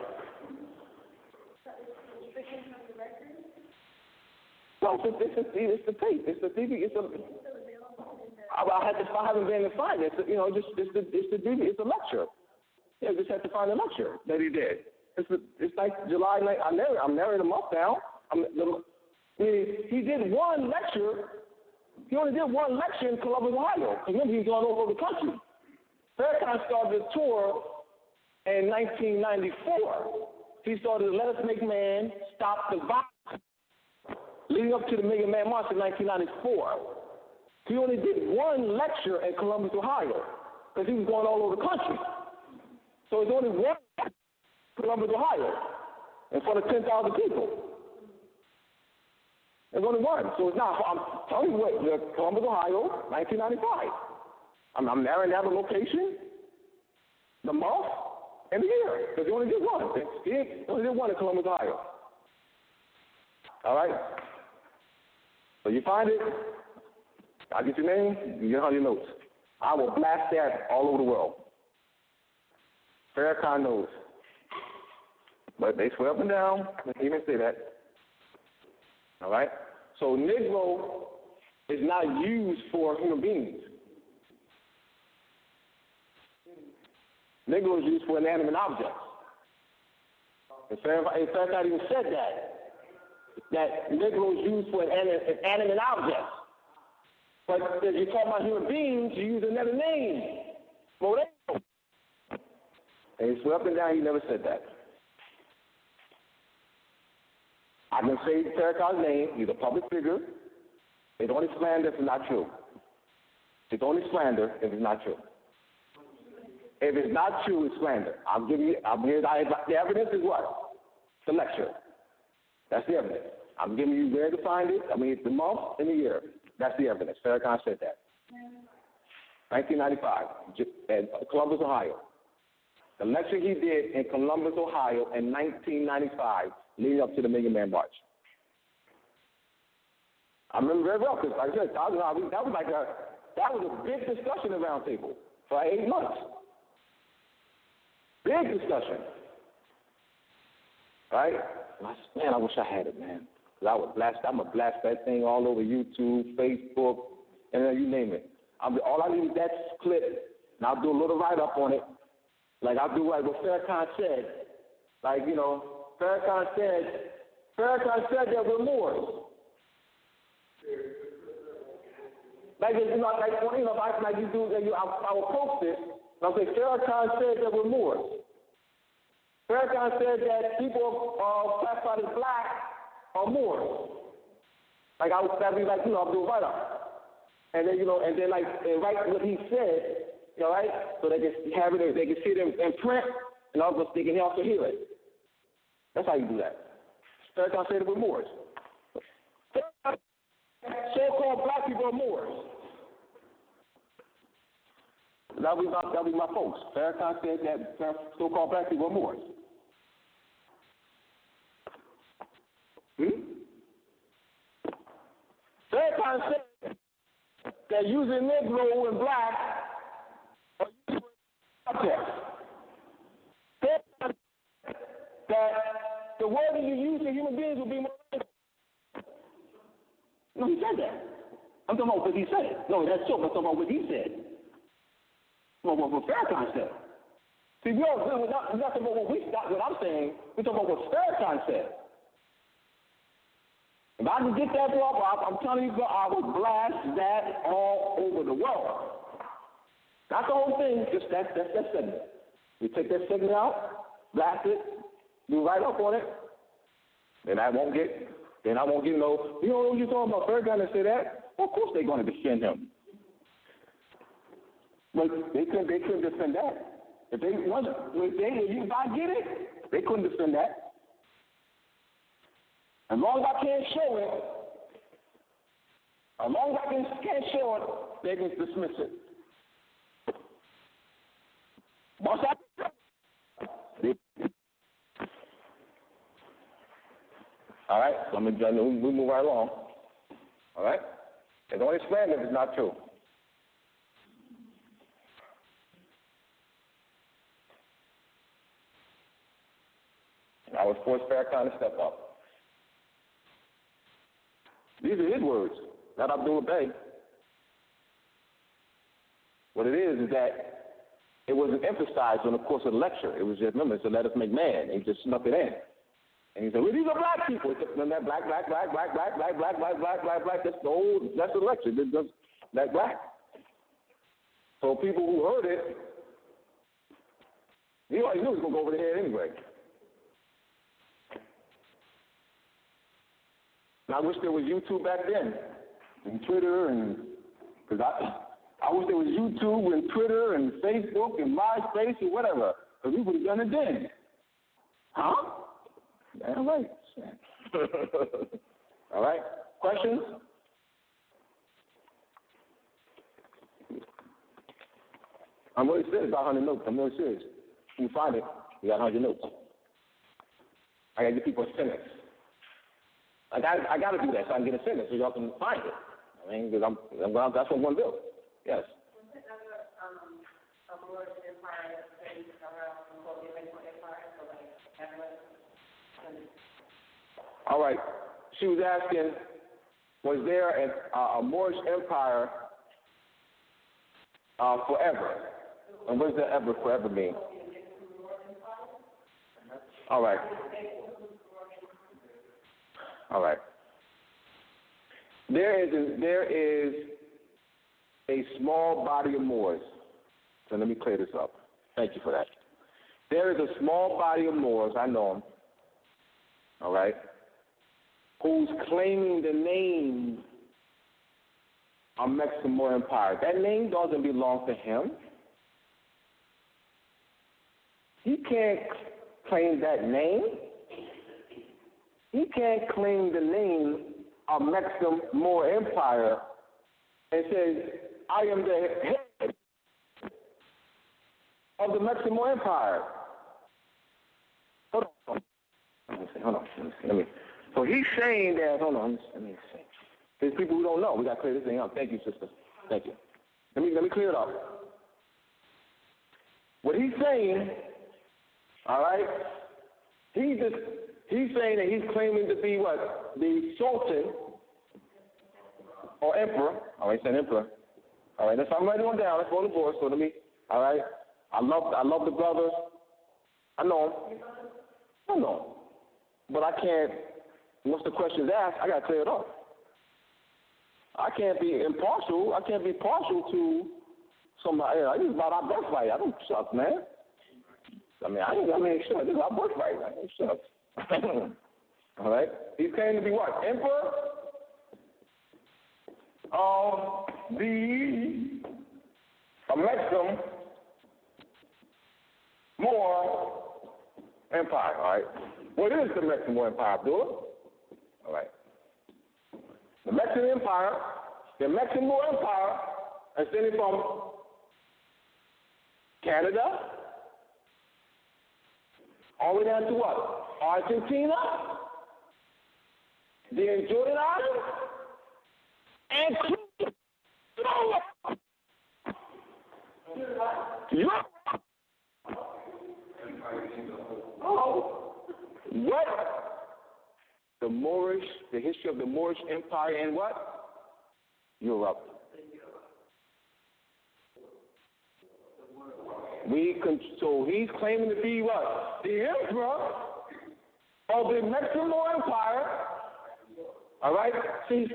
No, it's the tape. It's the DVD. I haven't been able to find it. It's the DVD. It's a lecture. Yeah, just had to find a lecture that he did. It's like July 9th. I'm narrowing them up now. He did one lecture. He only did one lecture in Columbus, Ohio. Remember, he's going all over the country. Farrakhan started the tour in 1994. He started Let Us Make Man, Stop the Violence, leading up to the Million Man March in 1994. He only did one lecture in Columbus, Ohio, because he was going all over the country. So it's only one lecture in Columbus, Ohio, in front of 10,000 people. There's only one. So it's not, I'm telling you what, Columbus, Ohio, 1995. I'm narrowing down the location, the month, and the year, because he only did one. He only did one in Columbus, Ohio. All right? So you find it, I get your name, you get 100 notes. I will blast that all over the world. Farrakhan knows. But they swear up and down, they even say that. All right? So Negro is not used for human beings. Negro is used for inanimate objects. And Farrakhan even said that Negro is used for inanimate objects. But if you talk about human beings, you use another name. Moreno. And he swear up and down, he never said that. I can say Farrakhan's name, he's a public figure. It's only slander if it's not true. It's only slander if it's not true. If it's not true, it's slander. The evidence is what? The lecture. That's the evidence. I'm giving you where to find it. It's the month and the year. That's the evidence. Farrakhan said that. 1995, at Columbus, Ohio. The lecture he did in Columbus, Ohio in 1995, leading up to the Million Man March. I remember very well because, like I said, that was a big discussion around table for 8 months. Big discussion. Right? Man, I wish I had it, man. Because I'm going to blast that thing all over YouTube, Facebook, and then you name it. All I need is that clip, and I'll do a little write-up on it. Like I'll do like what Farrakhan said. Like, Farrakhan said that we're Moors. Like you do, I will post it. And I'll say Farrakhan said that we're Moors. Farrakhan said that people classified as black are Moors. Like that'd be like I'll do a write up. And then write what he said. All right, so they can have it. They can see it in print, and also they can also hear it. That's how you do that. Farrakhan said it with Moors. So-called black people are Moors. That'll be my folks. Farrakhan said that so-called black people are Moors. Farrakhan said that using Negro and black are used for context. Farrakhan said that the word that you use for human beings will be more. No, he said that. I'm talking about what he said. No, that's true. I'm talking about what he said. No, what Farrakhan said. See, we're not talking about what I'm saying. We're talking about what Farrakhan said. If I can get that off, I'm telling you, I will blast that all over the world. Not the whole thing, just that segment. We take that segment out, blast it, do right up on it, then I won't get you know what you're talking about, Farrakhan to say that? Well, of course they're going to defend him. But they couldn't defend that. If I get it, they couldn't defend that. As long as I can't show it, they can dismiss it. Once all right, so we move right along. All right? It's only slander if it's not true. I would force Farrakhan to step up. These are his words, not RVBey. What it is that it wasn't emphasized on the course of the lecture. It was just, remember, it's a let us make man. And he just snuck it in. And he said, well, these are black people. That black. That's the lecture. That's black. So people who heard it, he already knew it was going to go over the head anyway. And I wish there was YouTube back then, and Twitter, and because I wish there was YouTube and Twitter and Facebook and MySpace or whatever, because we would have done it then. Huh? Damn right. All right. Questions? I'm really serious about 100 notes. I'm really serious. You find it, you got 100 notes. I got to give people a sentence. Like I got to do that so I can get a sentence so y'all can find it. I mean, because that's what I'm going to do. Yes. A Moorish empire based around the Islamic empire, so like Amexem. All right. She was asking, was there a Moorish empire forever? And what does that ever forever mean? All right. All right. There is a small body of Moors. So let me clear this up. Thank you for that. There is a small body of Moors, I know them, all right, who's claiming the name Amexem Moor Empire. That name doesn't belong to him. He can't claim that name. He can't claim the name Amexem Moor Empire and says, I am the head of the Amexem Moor Empire. Hold on. Let me. So he's saying that, hold on, let me see. There's people who don't know. We got to clear this thing up. Thank you, sister. Thank you. Let me clear it up. What he's saying, all right, he's saying that he's claiming to be what? The Sultan or Emperor. All right, saying Emperor. All right, I'm writing one down. Let's go on the board. So let me, all right. I love the brothers. I know them. I know them. But I can't, once the question's asked, I got to clear it up. I can't be impartial. I can't be partial to somebody. This is about our birthright. I don't suck, man. I mean, sure, this is our birthright. I don't suck. All right? He's claiming to be what? Emperor of the Amexem Moor Empire. All right? What is the Amexem Moor Empire, Abdullah? All right. The Amexem Empire, the Amexem Moor Empire, extending from Canada all the way down to what? Argentina, the Jordan Islands, and Europe. Oh, what? The Moorish, the history of the Moorish Empire in what? Europe. So he's claiming to be what? The emperor of the Amexem Moor Empire. All right? See,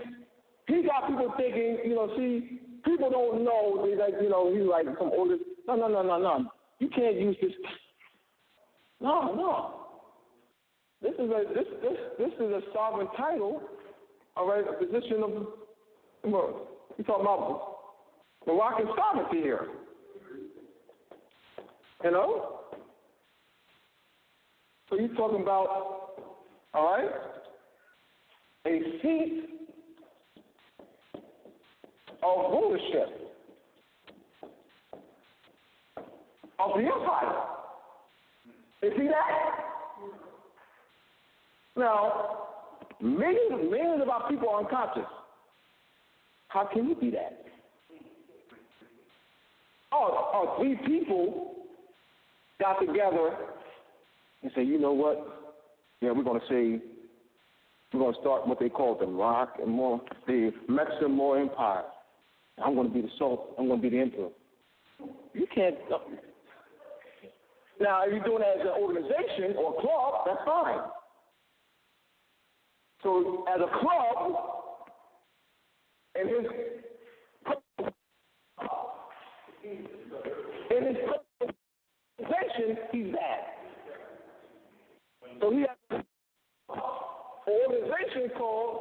he got people thinking, people don't know, he's like some older, no. You can't use this. No. This is a sovereign title, all right, a position of, we're talking about Moroccan sovereignty here. You know? So you're talking about, all right, a seat of rulership of the empire. You see that? Now, millions of our people are unconscious. How can you be that? Three people got together and say, you know what? Yeah, we're going to start what they call the Amexem Moor Empire. I'm going to be the Sultan. I'm going to be the emperor. You can't. Now, if you're doing it as an organization or a club, that's fine. So, as a club, in his organization, he's that. So he has an organization called,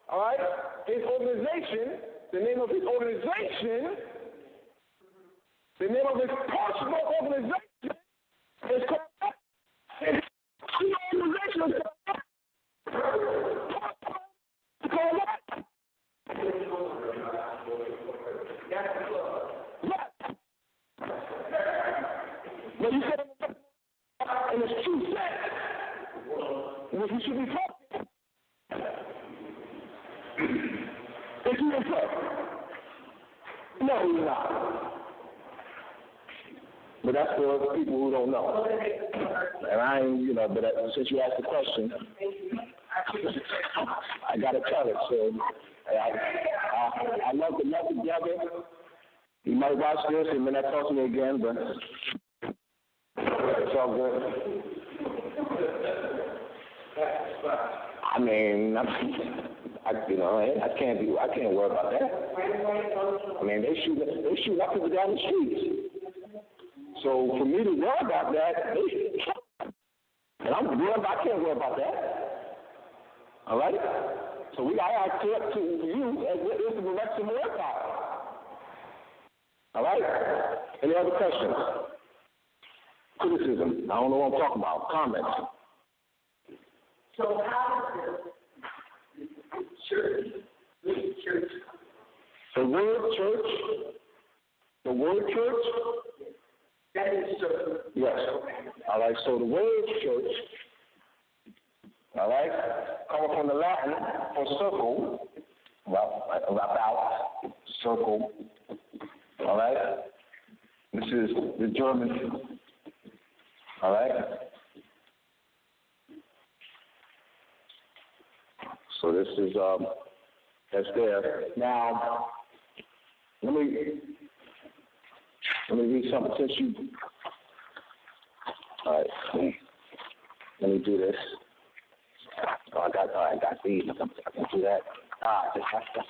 all right, his organization, the name of his organization, the name of his personal organization is called, and his organization is called what? But you said, in its true sense, what he should be talking. No, he's not. But that's for people who don't know. And I ain't, but since you asked the question, I got to tell it. So I love the message, brother. You might watch this and then talk to me again, but it's all good. I mean, I can't worry about that. I mean, they shoot up people down the streets. So for me to worry about that, and I can't worry about that. All right? So we got to act to you as if the direction of the power. All right? Any other questions? Criticism. I don't know what I'm talking about. Comments. So how does this church, the word church, that is church? yes. All right, so the word church, all right, coming from the Latin for circle, about, circle, all right? This is the German, all right? So this is, that's there. Now, let me read something since you, all right, let me do this. Oh, I got these. I can do that. I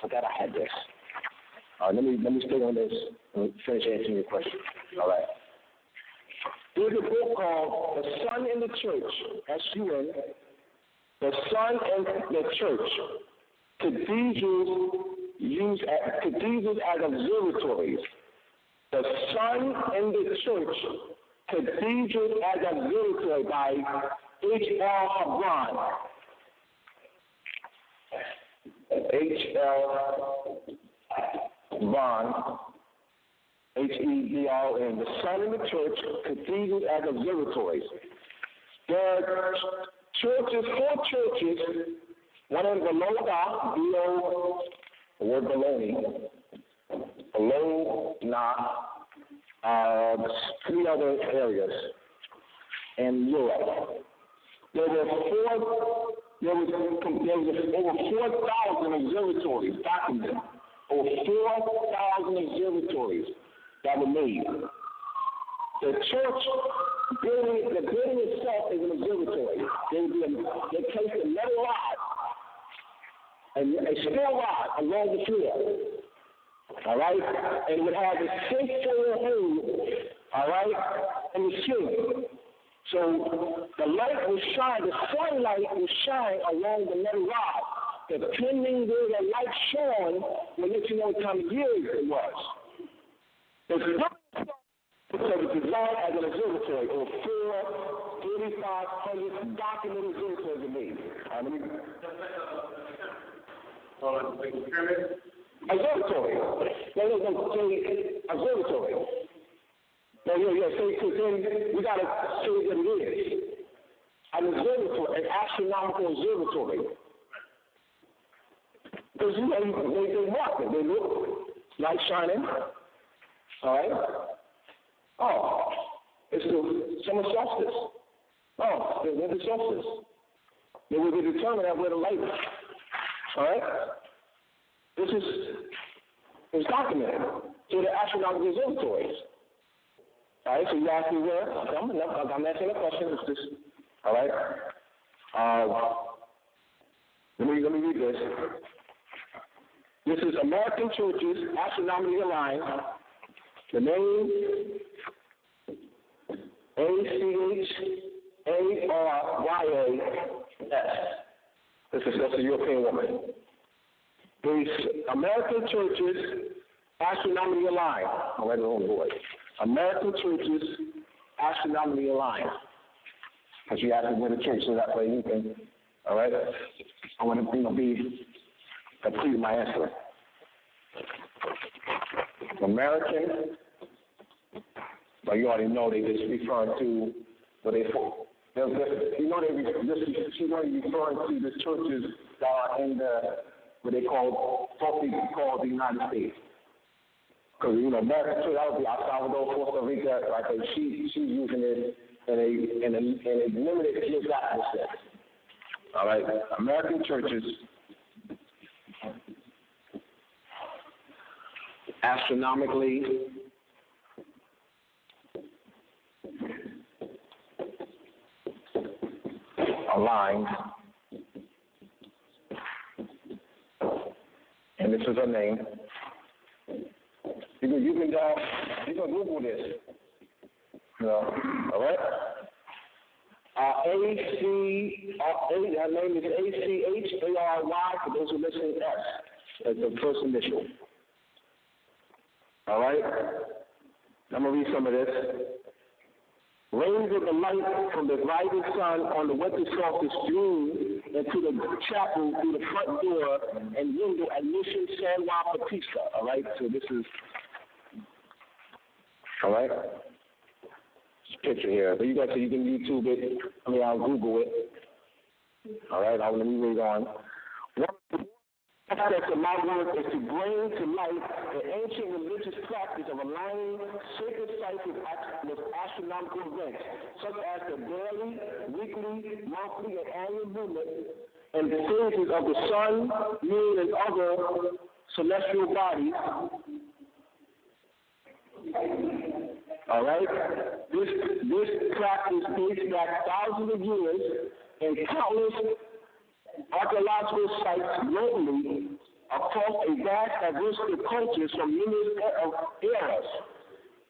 forgot I had this. Let me stay on this and finish answering your question. All right. There's a book called The Sun in the Church, S-U-N, The Sun in the Church, Cathedrals as Observatories. The Sun in the Church, Cathedrals as Observatory by H.L. H.L. Vaughn, H-E-D-R-N, The Sun in the Church, Cathedrals as Observatories. There are churches, 4 churches, one in Bologna, B-O, the word Bologna, Bologna, 3 other areas in Europe. There was over 4,000 observatories documented. Over 4,000 observatories that were made. The church building, the building itself is an observatory. They placed a metal rod, a steel rod along the floor. All right? And it would have a 6-foot hole, all right, in the ceiling. So the light would shine, the sunlight would shine along the metal rod. Depending where the light shone, will let you know what time of year it was. The building was designed as an observatory. Over 4,500 documented observatories were made. Observatory. Observatory. So then we got to say what it is. An observatory, an astronomical observatory. Because they walk it. They look, light shining. All right? Oh, it's the summer solstice. Oh, the winter solstice. They will be determined at where the light is. All right? This is documented. So the astronomical observatories. All right, so you ask me where? I'm answering the question. It's this. All right? Let me read this. This is American Churches Astronomically Aligned. The name A-C-H-A-R-Y-A-S. That's a European woman. These American Churches Astronomically Aligned. I'll write it on the board. American Churches Astronomically Aligned. Because you asked me where the church is, that way you can. All right? I want to be complete my answer. American, but you already know they just referring to what they for. She's only referring to the churches that are in what they call the United States. Because, American Church, that would be El Salvador, Costa Rica, right? Because she's using it in a limited geographical sense. All right? American churches, astronomically aligned, and this is her name. You can Google this. All right? Her name is ACHARY, for those who are listening, S as the first initial. All right? I'm going to read some of this. Rays of the light from the rising sun on the winter solstice stream into the chapel through the front door and window at Mission San Juan Bautista. All right? So this is, all right? Picture here. So you can YouTube it. I'll Google it. All right, let me read on. One of the aspects of my work is to bring to light the ancient religious practice of aligning sacred sites with astronomical events, such as the daily, weekly, monthly, and annual movement and the phases of the sun, moon, and other celestial bodies. All right? This practice dates back thousands of years and countless archaeological sites globally across a vast diversity of cultures from numerous eras.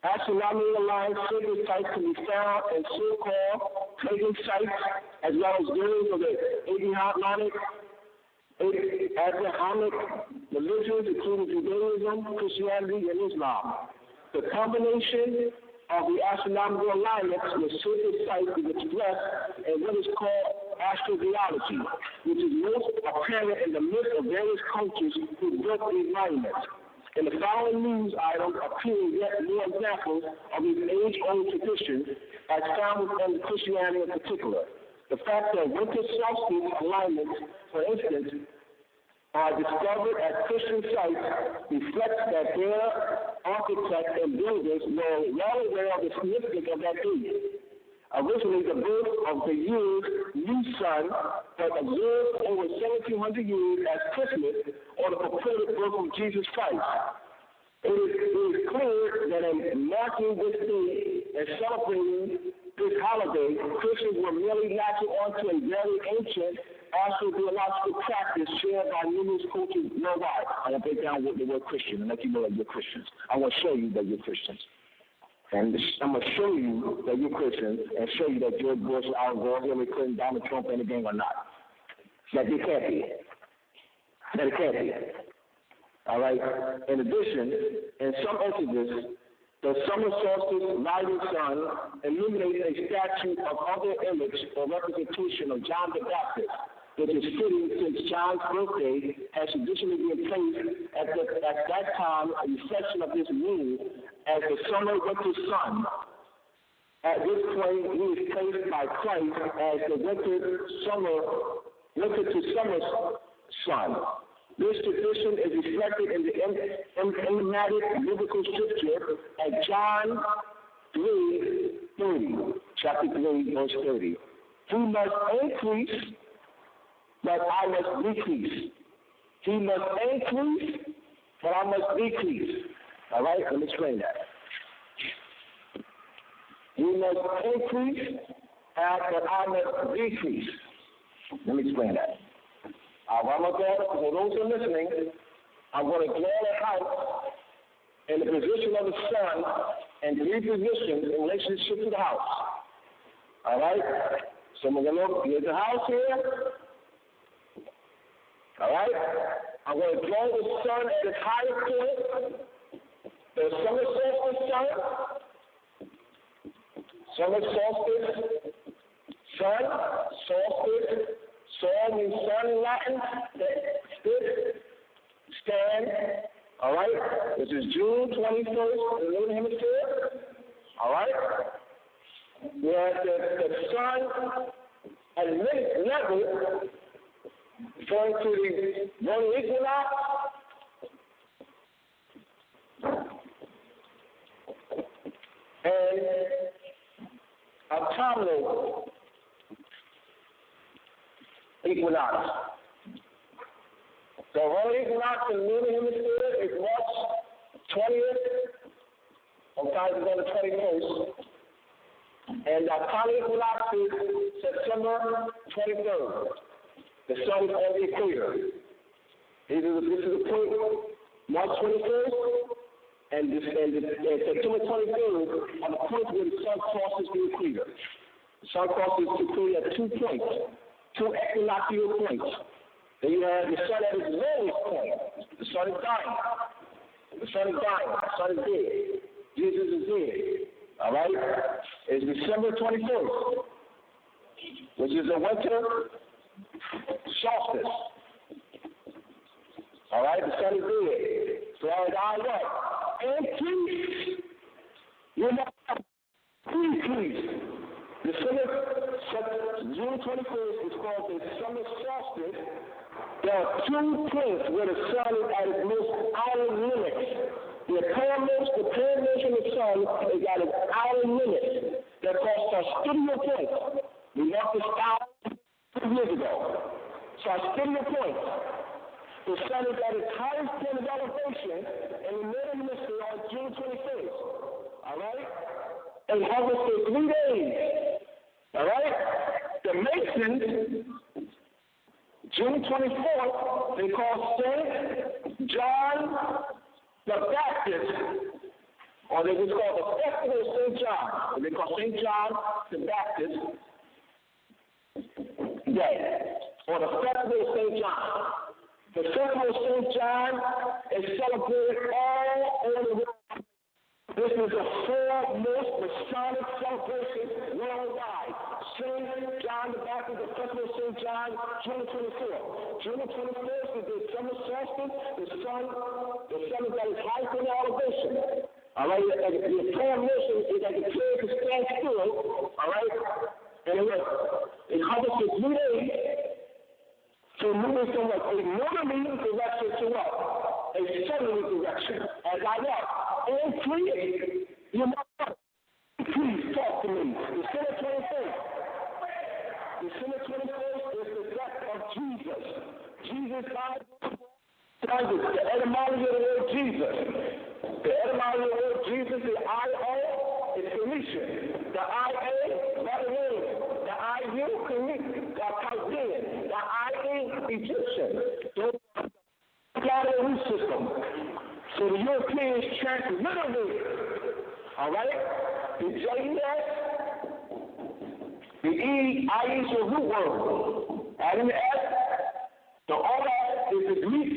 Astronomically aligned sacred sites can be found in so-called pagan sites as well as those of the Abrahamic religions, including Judaism, Christianity, and Islam. The combination of the astronomical alignments with sacred sites is expressed in what is called astrobiology, which is most apparent in the midst of various cultures who built these monuments. In the following news items appear yet more examples of these age-old traditions as found within Christianity in particular. The fact that winter solstice alignments, for instance, are discovered at Christian sites reflects that their architects and builders were well aware of the significance of that date. Originally, the birth of the year's new sun was observed over 1,700 years as Christmas or the purported birth of Jesus Christ. It is clear that in marking this day and celebrating this holiday, Christians were merely latching onto a very ancient astrobiological practice shared by numerous cultures worldwide. I'm going to break down the word Christian and let you know that you're Christians. I want to show you that you're Christians. And I'm going to show you that you're Christians and show you that George Bush, Al Gore, Hillary Clinton, Donald Trump, anything or not. That they can't be. That it can't be. All right? In addition, in some instances, the summer solstice rising sun illuminates a statue of other image or representation of John the Baptist, which is fitting since John's birthday has traditionally been placed at that time a reflection of this moon as the summer-winter sun. At this point, he is placed by Christ as the winter to summer sun. This tradition is reflected in the emblematic biblical scripture at John 3:30, chapter 3, verse 30. He must increase, but I must decrease. He must increase, but I must decrease. All right? Let me explain that. He must increase, but I must decrease. Let me explain that. I'm going to, for those who are listening, I'm going to draw it out in the position of the sun and three positions in relationship to the house. All right? So we're going to look, here's the house here. All right? I'm going to draw the sun at its highest point. The summer solstice sun. Summer solstice. Sun. Solstice. Sol means sun in Latin. Stand. All right? This is June 21st in the Northern Hemisphere. All right? Where the sun at a minute level, referring to the morning equinox, autumnal equinox. The whole equinox in the Northern Hemisphere is March 20th, sometimes it's on the 21st, and the autumnal equinox is September 23rd. The sun is on the equator. This is the point, March 21st, and September 23rd are the points where the sun crosses the equator. The sun crosses the equator at 2 points, 2 equinoctial points. Then you have the sun at its lowest point. The sun is dying. The sun is dying. The sun is dead. Jesus is dead. All right? It's December 21st, which is a winter solstice. All right? The sun is dead. So I what? And please, you know, please. June 21st is called the summer solstice. There are 2 points where the sun is at its most outer limit. The apparent motion of the sun is at its outer limit. They're called solstitial points. We marked this out 2 years ago. Solstitial points. The sun is at its highest point of elevation in the northern hemisphere on June 21st. All right? It hovers for 3 days. All right? The Masons, June 24th, they call St. John the Baptist, or they just call the Festival of St. John. They call St. John the Baptist Day, or the Festival of St. John. The Festival of St. John is celebrated all over the world. This is the foremost Masonic celebration worldwide. St. John the Baptist, the Festival of St. John, June 24th. June 21st is the summer solstice. The sun is at its highest point of elevation. All right, the prayer mission is that the prayer to stand still. All right, and it hovers for 3 days. So moving from a northerly direction to what? A southerly direction. As I walk. And please, you must please talk to me. December 21st. December 21st is the death of Jesus. Jesus died. The etymology of the word Jesus. The etymology of the word Jesus, the I-O, is Phoenician. The I-A, Babylonian. The I-U, Chaldean. The I-E, Egyptian. The root system. So the Europeans transliterated, all right? The J-S, the E, I is your root word. Adding the S, the O-S is the Greek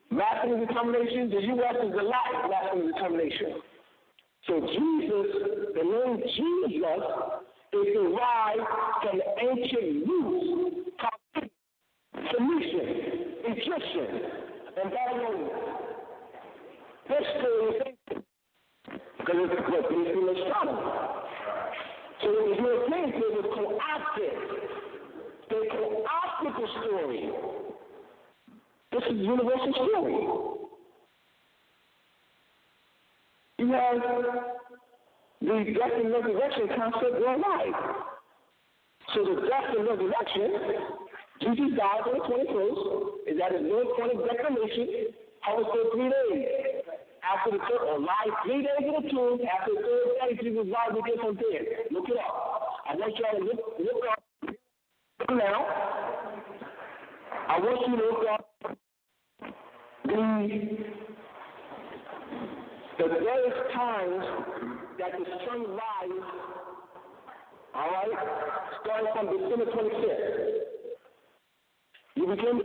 masculine determination. The U-S is the Latin masculine determination. So Jesus, the name Jesus, is derived from the ancient roots, Phoenician, Egyptian, and Babylonian. History, because it's what based in astronomy. So the Europeans did was co-opted. They co-opted the story. This is universal story. You have the death and resurrection concept worldwide. So the death and resurrection, Jesus died on the 21st, is at his north point of declaration. I was for 3 days. After the third, or live 3 days in the tomb. After the 3rd day, Jesus live again from dead. Look it up. I want y'all to look up now. I want you to look up the various times that the sun rises. All right, starting from December 25th. You begin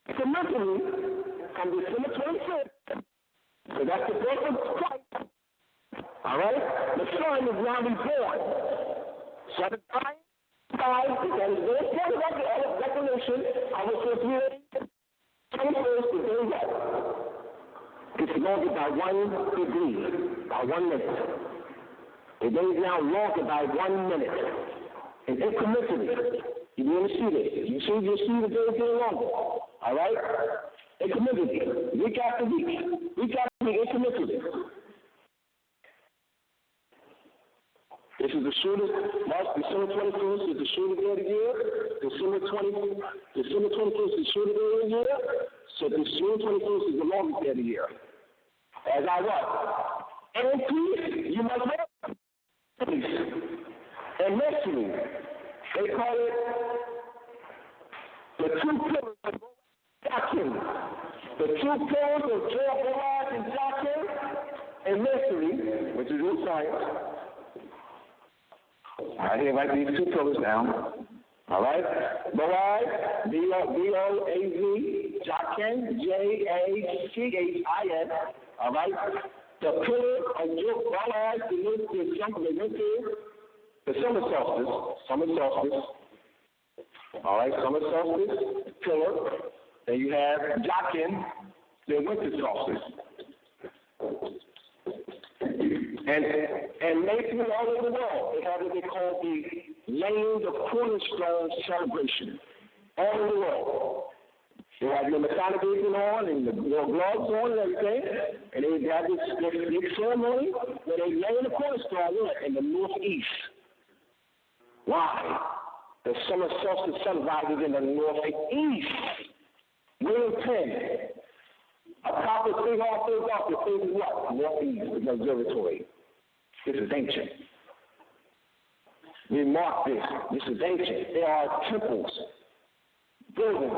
incrementally from December 25th. So that's the birth of Christ. All right? The sun is now reborn. So the time that is very part of that declaration, I will say 3 days. 21st, the day that it's longer by 1 degree, by 1 minute. The day is now longer by 1 minute. And incrementally, you want to see this. You see the day getting longer. All right? Incrementally, week after week, incrementally. This is the shortest. December 21st is the shortest day of the year. December 21st is the shortest day of the year. So December 21st is the longest day of the year. As I what? And peace, you must have peace. And mystery, they call it the two pillars of doctrine. The two pillars of Boaz and doctrine and mystery, which is in science. All right, here, write these two pillars down. All right? Boaz, B-O-A-Z, Jachin, J-A-C-H-I-N. All right? The pillar of Boaz, the summer solstice. All right, summer solstice, pillar. Then you have Jachin, the winter solstice. And masonry all over the world, they have what they call the laying of cornerstone celebration all over the world. They have your Masonic apron on and your gloves on and everything, and they have this big ceremony where they lay the cornerstone in the northeast. Why? The summer solstice sun rises in the northeast. William Penn, a proper thing-off Philadelphia, says what? Northeast, the observatory. This is ancient. We mark this. This is ancient. There are temples, buildings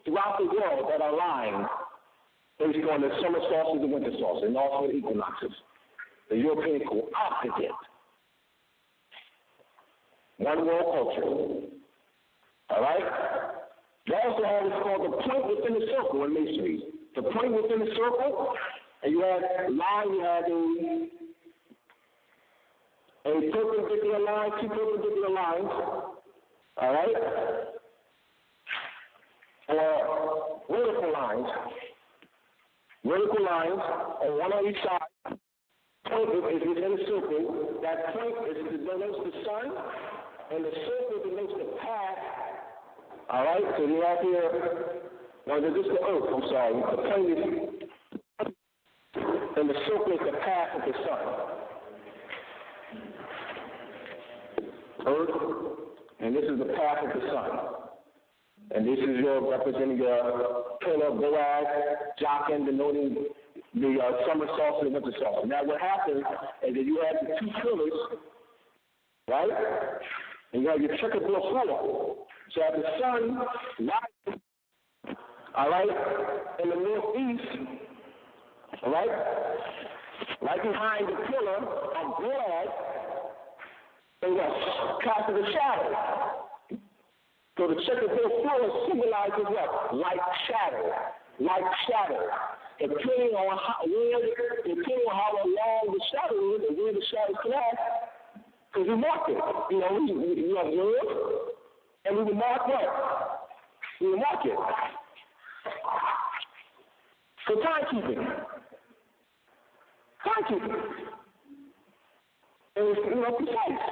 throughout the world that are lined based on the summer solstice and winter solstice, and also the equinoxes. The European call opposite. One world culture. All right? They also have what's called the point within the circle in masonry. The point within the circle, and you have a perpendicular line, two perpendicular lines, all right? Or vertical lines on one on each side. Point is within the circle. That point denotes the sun, and the circle denotes the path. All right, so you have here, no, this is the earth, I'm sorry. The point is, and the circle is the path of the sun. Earth, and this is the path of the sun. And this is your representing your pillar, Boaz, Jachin, denoting the summer solstice and winter solstice. Now what happens is that you have the two pillars, right? And you have your checkerboard floor. So as the sun rises, all right, in the northeast, all right, right behind the pillar of Boaz, they casting a shadow. So the checkerboard floor symbolizes what? Light shadow. Depending on how long the shadow is and where the shadow collapse, because we mark it. You know, we observe, and we will mark what? We will mark it. So timekeeping. And it's, precise.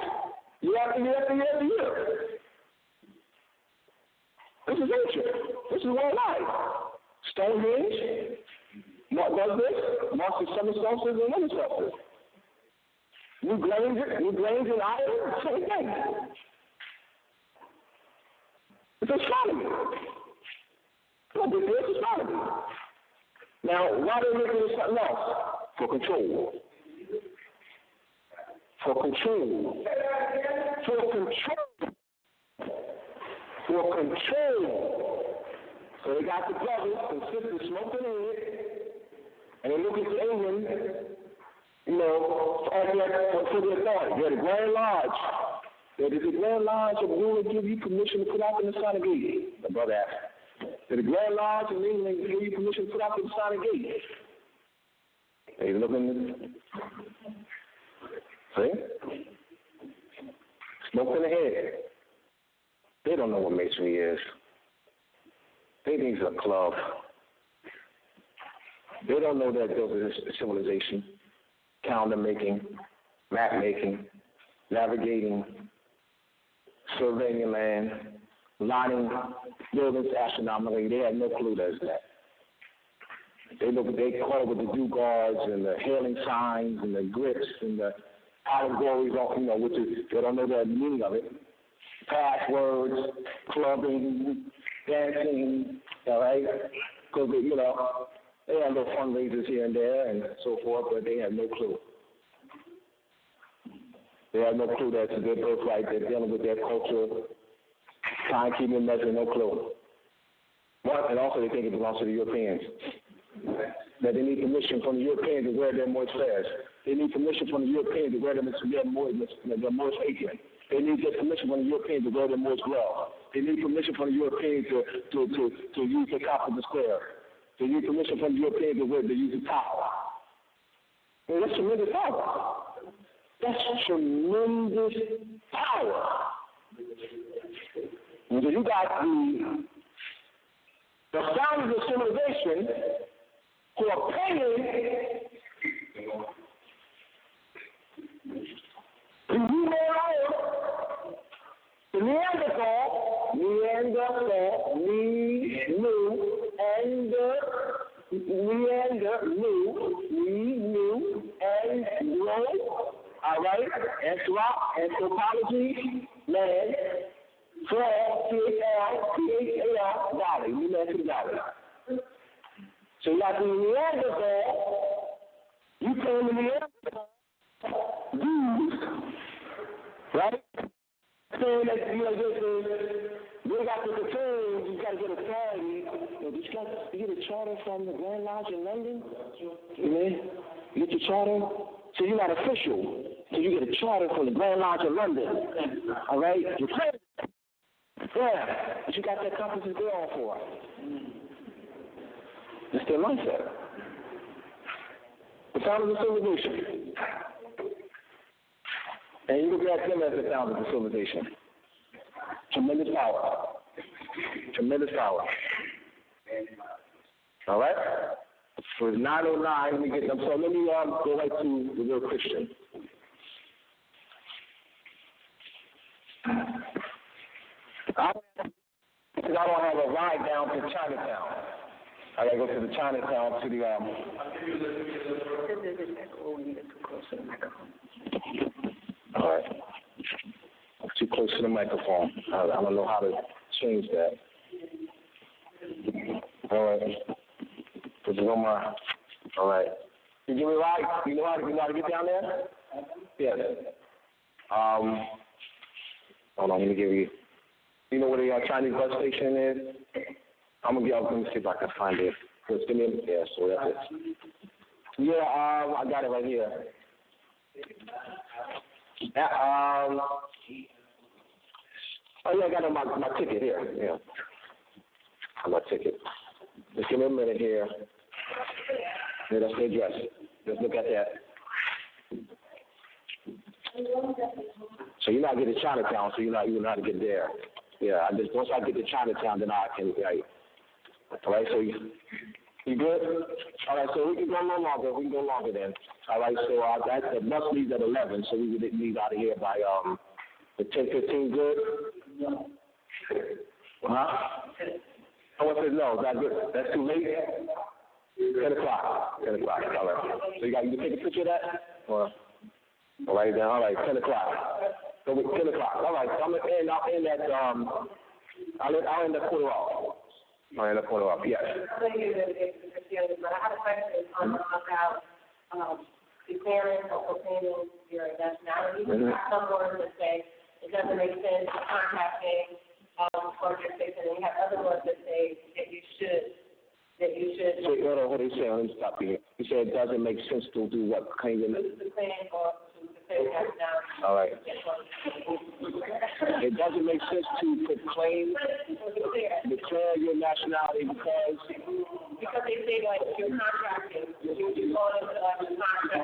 Year after year. This is ancient. This is one life. Stonehenge, does this, marks the summer solstice and winter solstice. New Grange in Ireland, same thing. It's astronomy. No big deal, it's astronomy. Now, why are they making this something else? For control. So they got the brothers and sisters smoking in it, and they look into England, for the authority. They're the Grand Lodge. Did the Grand Lodge of Moor give you permission to put out the Masonic Gate? The brother asked. Did the Grand Lodge of England give you permission to put out the Masonic Gate? They looking. See? Smoke in the head. They don't know what masonry is. They think it's a club. They don't know that there's a civilization, calendar making, map making, navigating, surveying land, lining buildings astronomically. They have no clue there's that. They call it with the dew guards and the hailing signs and the grips and the allegories on, which is, they don't know the meaning of it. Passwords, clubbing, dancing, all right? Because, they have little fundraisers here and there and so forth, but they have no clue. They have no clue that's their birthright. They're dealing with their culture, time-keeping measure, no clue. And also they think it belongs to the Europeans. That they need permission from the Europeans to wear their Moorish flares. They need permission from the Europeans to wear their Moorish apron. They need permission from the Europeans to wear their Moorish glove. They need permission from the Europeans to use the top of the square. They need permission from the Europeans to use the tower. Well, that's tremendous power. That's tremendous power. And so you got the founders of civilization who are paying the all right, anthropology, land, T-H-A-L, valley, New Mexico Valley. So you got the Neanderthal, you came to Neanderthal, right? Saying that, you got the cocoons, you got to get authority. You get a charter from the Grand Lodge in London, you get your charter. So you're not official. So you get a charter from the Grand Lodge of London. All right? You're president. Yeah. But you got that conference to go on for. It's their mindset. The founders of civilization. And you look at them as the founders of civilization. Tremendous power. Tremendous power. All right? So it's 9:09, let me get them. So let me go right to the real Christian. I don't have a ride down to Chinatown. I gotta go to the Chinatown to the All right. I'm too close to the microphone. I don't know how to change that. All right. Put it on my. All right. You give me a ride? You know how to get down there? Yeah. Hold on, let me give you. You know where the Chinese bus station is? Let me see if I can find it. Just give me so that's it. Yeah, I got it right here. Oh yeah, I got my ticket here. Yeah. My ticket. Just give me a minute here. Yeah, that's the address. Let's look at that. So you're not getting Chinatown, so you know how to get there. Yeah, once I get to Chinatown, then I can. Right. All right, so you good? All right, so we can go a little longer. We can go longer then. All right, so the bus leaves at 11, so we would leave out of here by the 10:15. Good? Huh? Oh, I said no. That's good. That's too late. 10 o'clock. 10 o'clock. All right. So you take a picture of that? Or, all right, then. All right. 10 o'clock. So 10 o'clock. All right. So I'll end at I'll end at quarter off. I'll end at quarter off. Yes. But I had a question about declaring or proclaiming your nationality. Some words that say it doesn't make sense contacting organization, and you have other words that say that you should. So what are you saying? Let me stop you. You said it doesn't make sense to do what kind of. All right. It doesn't make sense to declare your nationality because they say like you're contracting, you're going into like a contract or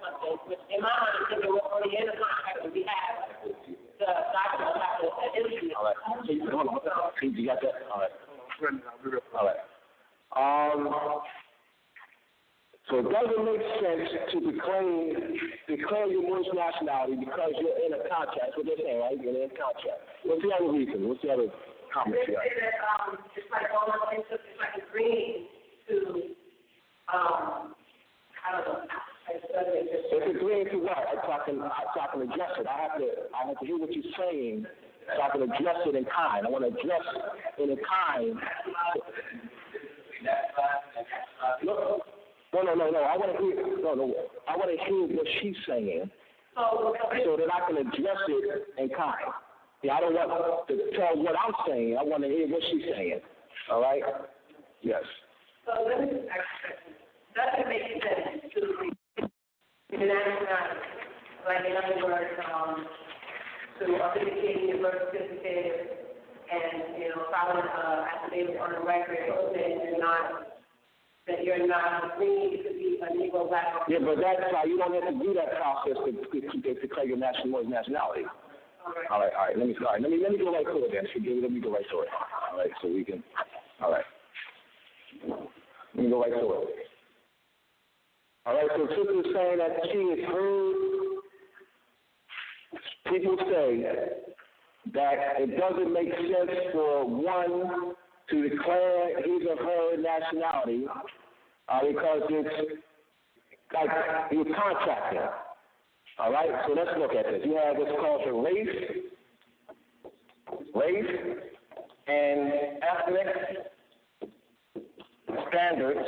something. Which in my mind, we're already in a contract that we have. The document have to. All right. So hold on. You got that? All right. All right. So it doesn't make sense to declare your Moorish nationality because you're in a contract. That's what they're saying, right? You're in a contract. What's the other reason? What's the other comment? They say that it's like all it's like agreeing to I don't know. It's agreeing to what? So I can address it. I have to hear what you're saying so I can address it in kind. I want to address it in kind. No. I want to hear. I want to hear what she's saying so that I can address it in kind. Yeah, I don't want to tell what I'm saying. I want to hear what she's saying. All right? Yes. So let me does it make sense to internationality, like in other words, to authenticate your birth certificate and, file an affidavit on the record that you're not agreeing to be a Negro black. Yeah, but that's how you don't have to do that process to declare your nationality. All right. Let me go right to it then. Let me go right to it. All right, so we can. All right. Let me go right to it. All right, so sister is saying that she has heard people say that it doesn't make sense for one to declare his or her nationality because it's like you're contracting. All right, so let's look at this. You have what's called the race and ethnic standards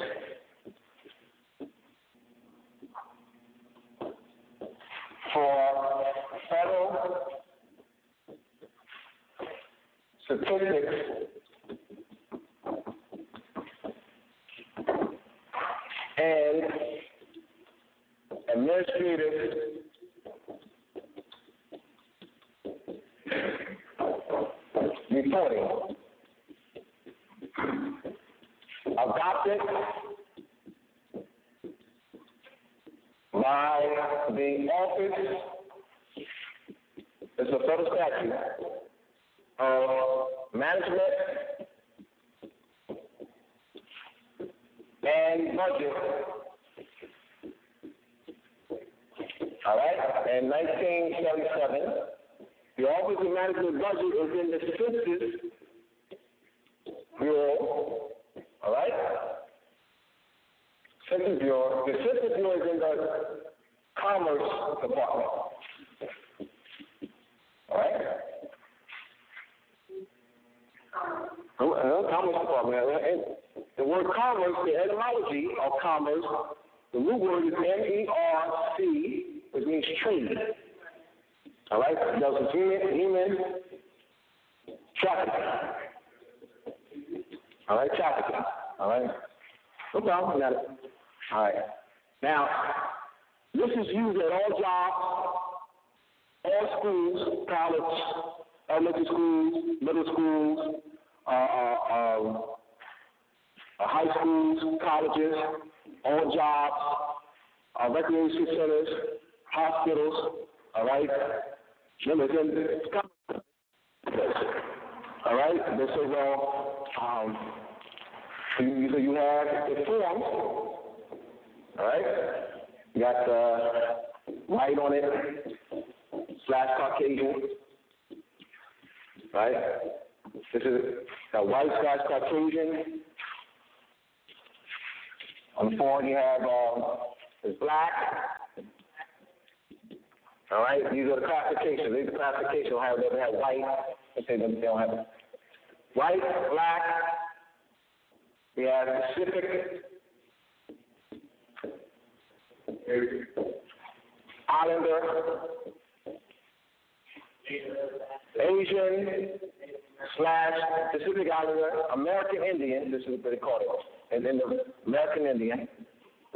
for federal statistics and administrative reporting adopted by the office, it's a federal statute, of management and budget. All right, in 1977, the Office of Management Budget is in the Census Bureau. All right, Census Bureau. The Census Bureau is in the Commerce Department. All right. Commerce Department. And the word commerce, the etymology of commerce, the root word is MERC, which means trade. All right? That was human trafficking. All right? Trafficking. All right? No problem. Got it. All right. Now, this is used at all jobs, all schools, college, elementary schools, middle schools, high schools, colleges, all jobs, recreation centers, hospitals, all right? Remember, all right? This is so you have the forms, all right? You got the white on it, / Caucasian, right? This is a white / Caucasian. On the form you have is black. All right, these are the classifications. These are the classifications. They have white. Let's say they don't have white, black. We have Pacific, Islander, Asian / Pacific Islander, American Indian. This is what they call it. And then the American Indian /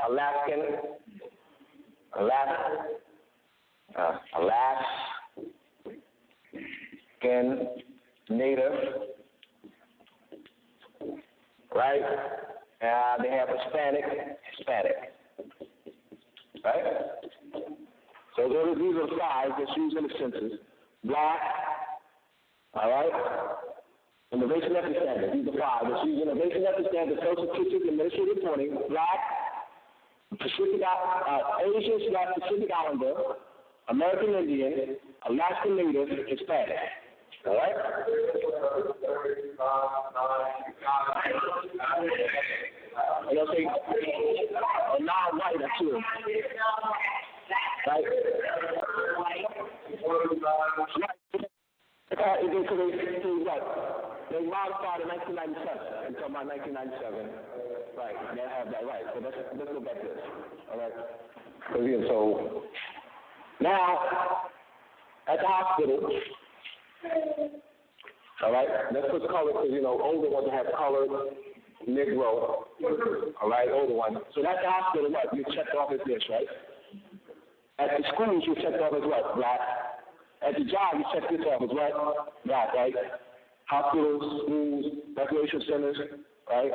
Alaskan Native, right? They have Hispanic, right? So these are the 5 that's used in the census. Black, all right? And the racial ethnic standard, these are 5 that's used in the racial ethnic standard, social statistics, administrative reporting. Black, Pacific, Asian / Pacific Islander, American Indian, Alaskan Native, Hispanic. All right? and they'll say, non-white are two. Right? They modified in 1997 until my 1997. Right, they have that right. So let's look at this. All right. So now at the hospital, all right, let's put color because older ones have color, Negro. All right, older one. So at the hospital, what? You checked off as this, right? At the schools, you checked off as what? Black. At the job, you check this off as what? Black, right? Hospitals, schools, recreation centers, right?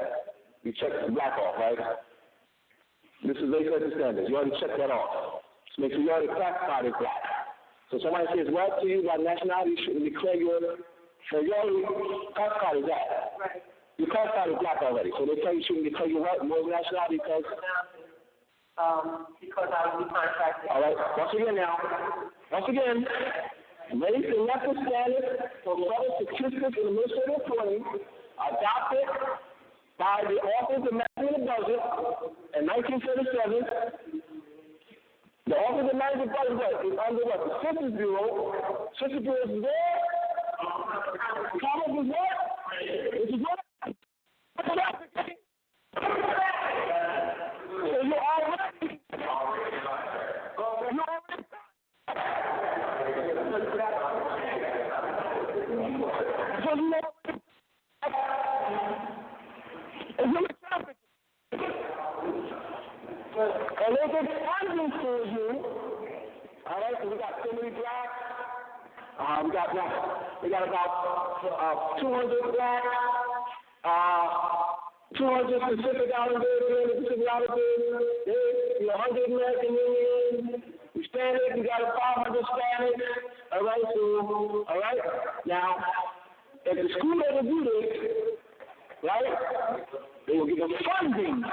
You check the black off, right? This is basic standards. You already checked that off. So make sure you already classified as black. So somebody says what to you about nationality, you shouldn't declare so you already classified as that. Right. You classified as black already. So they tell you shouldn't declare your what? More nationality because I was contracted. All right. Once again, race and leper standards for federal statistics and administrative reporting adopted by the Office of Management and Budget in 1937. The Office of Management and Budget is under what? The Census Bureau. Census Bureau is there. Commerce is what? Which is what? So you're already. And they get funding for you. All right, so we got so many blacks. We got about 200 blacks, 200 Pacific Islanders, 100 American Indians, Hispanic, we got 500 Hispanic. All right, so, all right. Now, if the school doesn't do this, right, they will give them funding.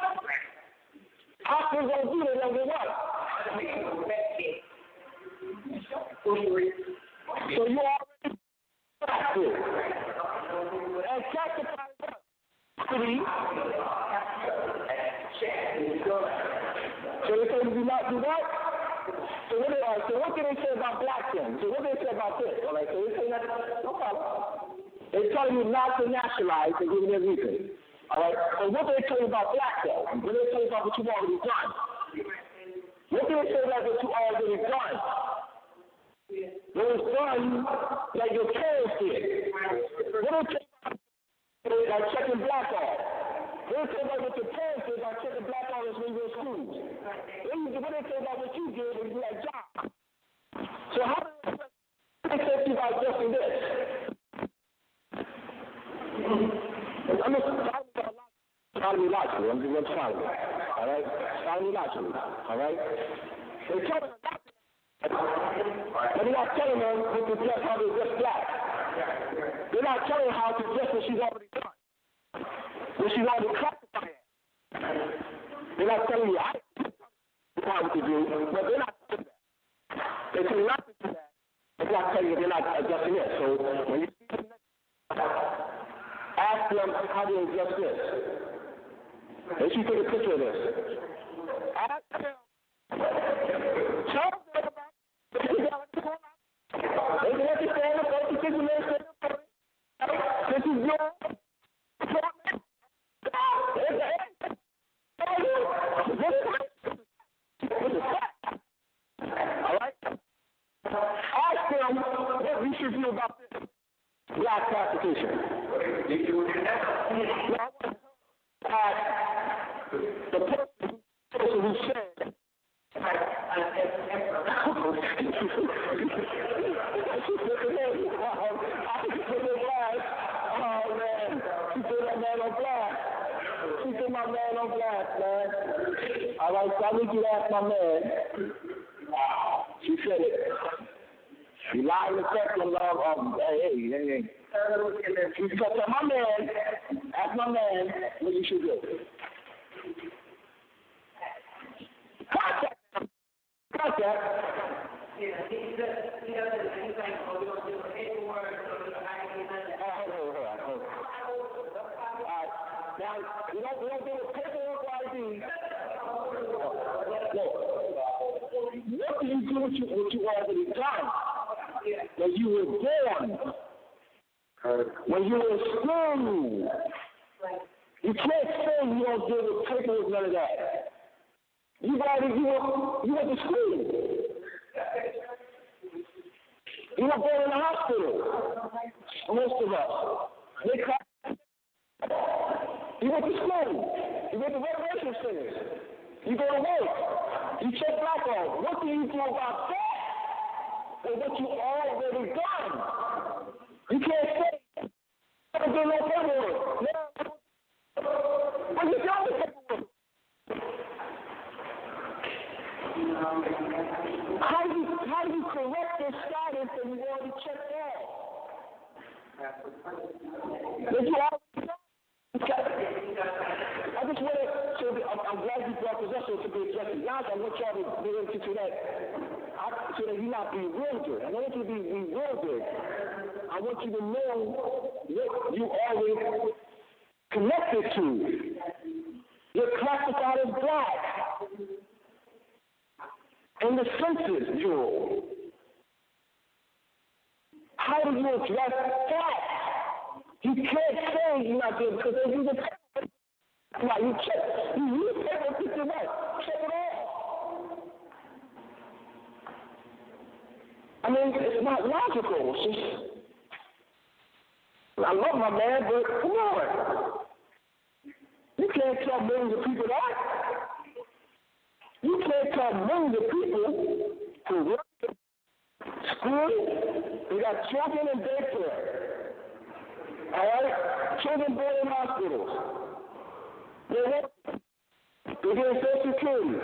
Hospitals don't do it, they'll get what? So you already active. And sacrifice what? Three. So they say you do not do that? So what can they say about black then? So what do they say about this? All right, so they say that, no problem. They tell you not to nationalize and give them reason. All right, so what do they tell you about black though? What do they tell you about what you've already done? What do they say about what you already done? What was done like your parents did? What do they say about like checking black off? What do they say about what your parents did by checking black off when you were in school? What do they say about what you did when you had a job? So how do they say to you about adjusting this? I'm just trying to be logical. I'm just trying to be. All right? Trying to be logical. All right? They're telling them not to. But they're not telling them to test how to adjust black. They're not telling her how to adjust what she's already done. What she's already classified. They're not telling you what to do, but they're not doing that. They tell you not to do that. They're not telling you they're not adjusting it. So when you see them ask them how do you adjust this. They should take a picture of this. Ask them. Tell them about the reality. They can understand the basic administrative reporting. This is your department. This is fact. All right? Ask them what we should do about this black classification. Did you do that? The person who said, oh man, she put my man on blast. She put my man on blast, man. All right, so I need you to ask my man. Wow, she said it. You lie in the question, love. Hey. She said, my man, ask my man what you should do. Contact. He doesn't, he's like, oh, we don't do the paperwork, Now, we don't do the paperwork while already done. When you were born, when you were in school, you can't say you don't deal with paperwork, none of that. You went to school. You were born in the hospital. Most of us. You went to school. You went to recreation centers. You go to work. You check alcohol. What do you do about that? Or what you already done? You can't say, I don't do no paperwork. What you done with paperwork? How do you correct this status that you already checked off? Did you already know? I just want to, I'm glad you brought this up so to be addressed. Now I want y'all to get into that, so that you're not bewildered. I don't want you to be bewildered. I want you to know what you already connected to. You're classified as black in the census bureau. How do you address that? You can't say you're not doing it because they use a paper. Like you check, you use paper to do what? Check it off. I mean, it's not logical. It's just, I love my man, but come on. You can't tell millions of people that. You can't tell millions of people to work at school. You got children in daycare. All right? Children born in hospitals. They're getting Social Security.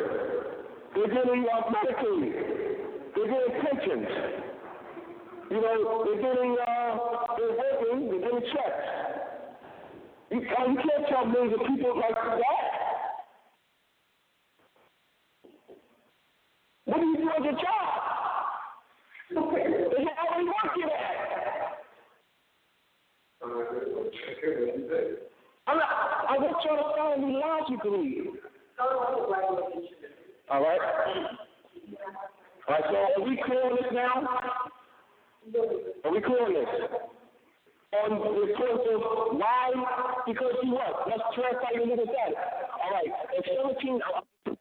They're getting Medicaid. They're getting pensions. You know, they're working, they're getting checks. You can't tell millions of people like that. What do you do at your job? They already work you there. I want y'all to find me logically. All right? All right, so are we clear on this now? Are we clear on this? On the point of why? Because you what? Let's clarify your legal status. All right, in 1798,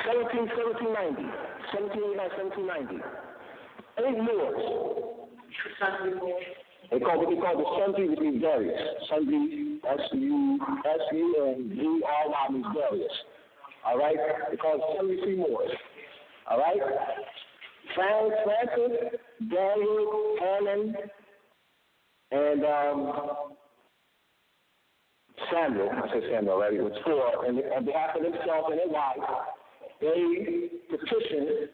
1790, 8 Moors. They call what they call the sundry, which means various. Sundry, S-U-N-G-R-Y means various. All right? They call it 73 Moors. All right? Francis, Daniel, Harlem, and Samuel. I said Samuel, right? It was 4. And on behalf of themselves and their wives, they petitioned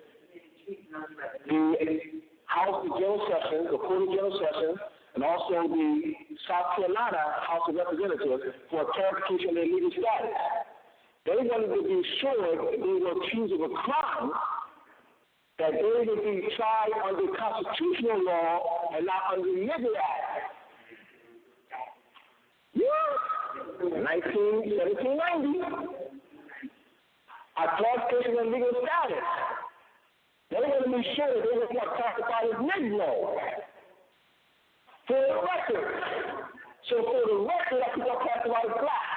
the House of General Sessions, the Court of General Sessions, and also the South Carolina House of Representatives for clarification of their legal status. They wanted to be sure that they were accused of a crime, that they would be tried under constitutional law and not under the Legal Act. 1790. Our clarification of legal status. They want to be sure that they were not classified as Negro. For the record. So for the record, I people are classified as black.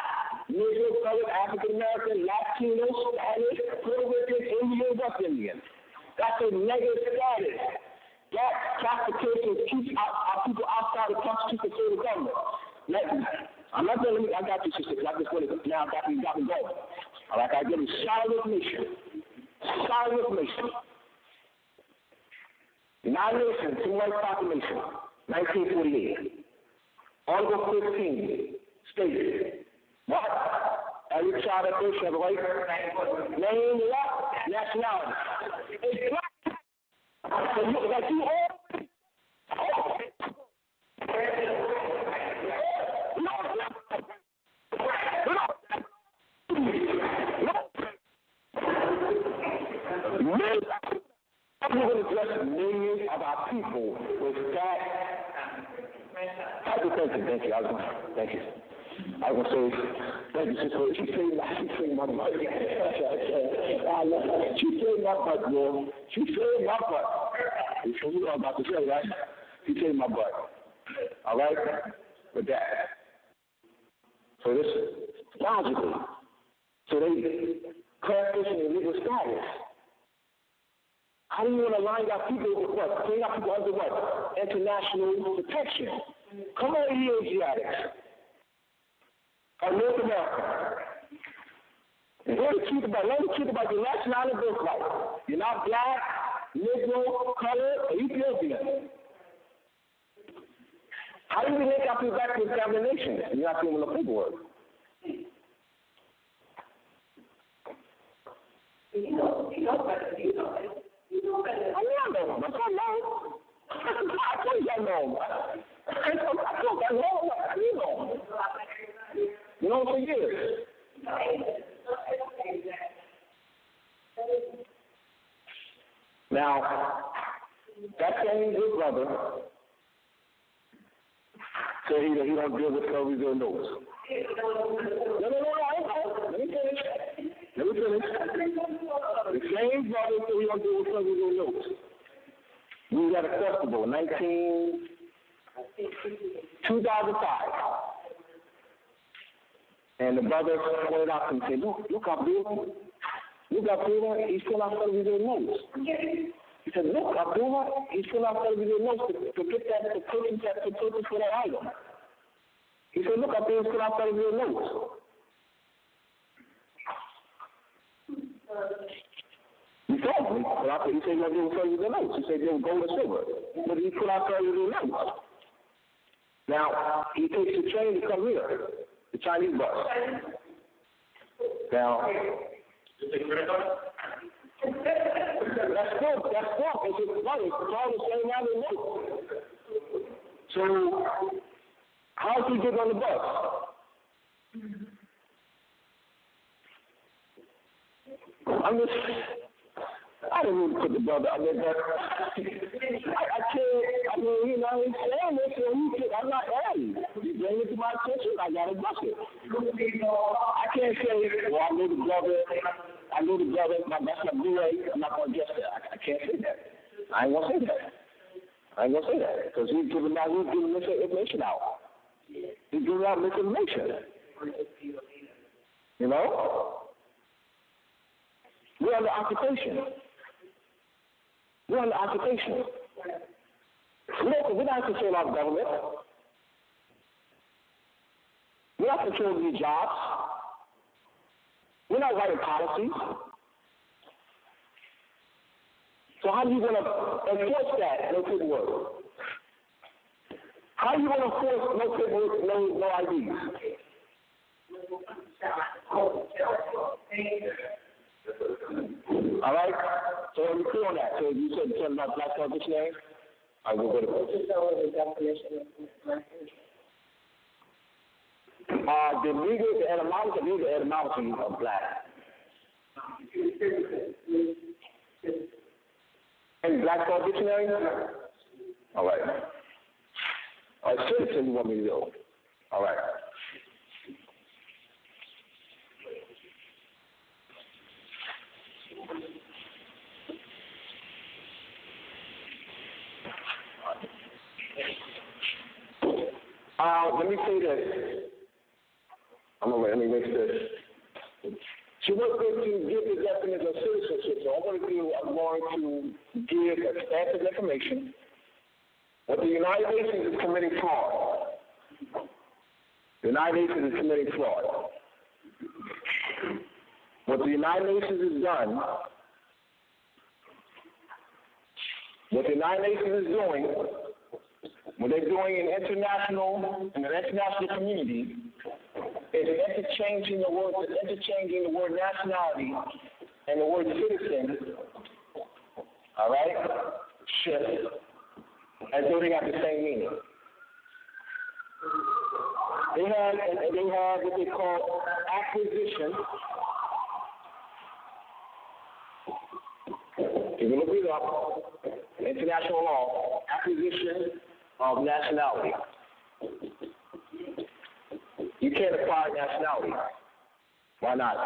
Negro, colored, African American, Latino, Spanish, Puerto Rican, Indian, West Indian. That's a negative status. That classification keeps our people outside the constitutional state of government. I'm not going to, I got you, sister, I just want to, now got me going. All right, I give you solid information. Solid information. United Nations Human Rights Proclamation, 1948. Article 15 states, what? Every child at birth shall have a right name, what? Nationality. It's black. So you, like you all. We're going to address millions of our people with that. Thank you. Thank you. Thank you. I will say, thank you, sister. She saved my butt. She saved my butt, bro. She saved my butt. You know what I'm about to say, right? She saved my butt. All right? With that. So this, logically, so they clarification in legal status. How do you want to line up people with what? Bring up people under what? International protection. Come on here, Asiatics. Or North America. And learn the truth about your nationality and birthright. You're not black, Negro, color, or Ethiopian. How do you link up your back to examination? You're not doing the paperwork. You know better. I know. That's what I know. I told you I know. I told you I know. You know. You know for years. Now, that same good brother said he don't deal with covers or notes. No, Let me finish. The same brother said he don't deal with covers or notes. We got a festival in 2005. And the brother pointed out and said, look Abdullah, he's still out there with their notes. He said, look, Abdullah, he's still out there with their notes to get that, to purchase for that item. He said, look, Abdullah, he's still out there with their notes. He told me, but he said, they were selling their notes. He said, they were gold and silver. But he put out there with their notes. Now, he takes the train to come here. The Chinese bus. Now, that's still, it's funny, it's all the same now they know. So, how did he get on the bus? I didn't even put the brother out there, but I can't, he's saying this, I'm not adding. You bring it to my attention, I got to bust it. I can't say, well, I know the brother, that's my Blu-ray, I'm not going to guess that. I can't say that. I ain't going to say that. Because he's giving misinformation out. He's giving out misinformation. You know? We're under occupation. We're not controlling our government. We're not controlling your jobs. We're not writing policies. So how do you want to enforce that? No paperwork. How do you want to enforce no paperwork, no IDs? All right? So we're clear on that. So you said something about Black Card Dictionary? I will go to the definition of the etymology of black. And Black Card Dictionary? All right. Citizen you want me to go? All right. Let me say this. Let me make this. So we're going to give the definition of citizenship. So I'm going to give expansive information. What the United Nations is committing fraud. The United Nations is committing fraud. What the United Nations has done, what the United Nations is doing, what they're doing in the international community is interchanging the word nationality and the word citizen, all right, shift, as though they have the same meaning. They have what they call acquisition. If you look it up, international law, acquisition of nationality. You can't acquire nationality. Why not?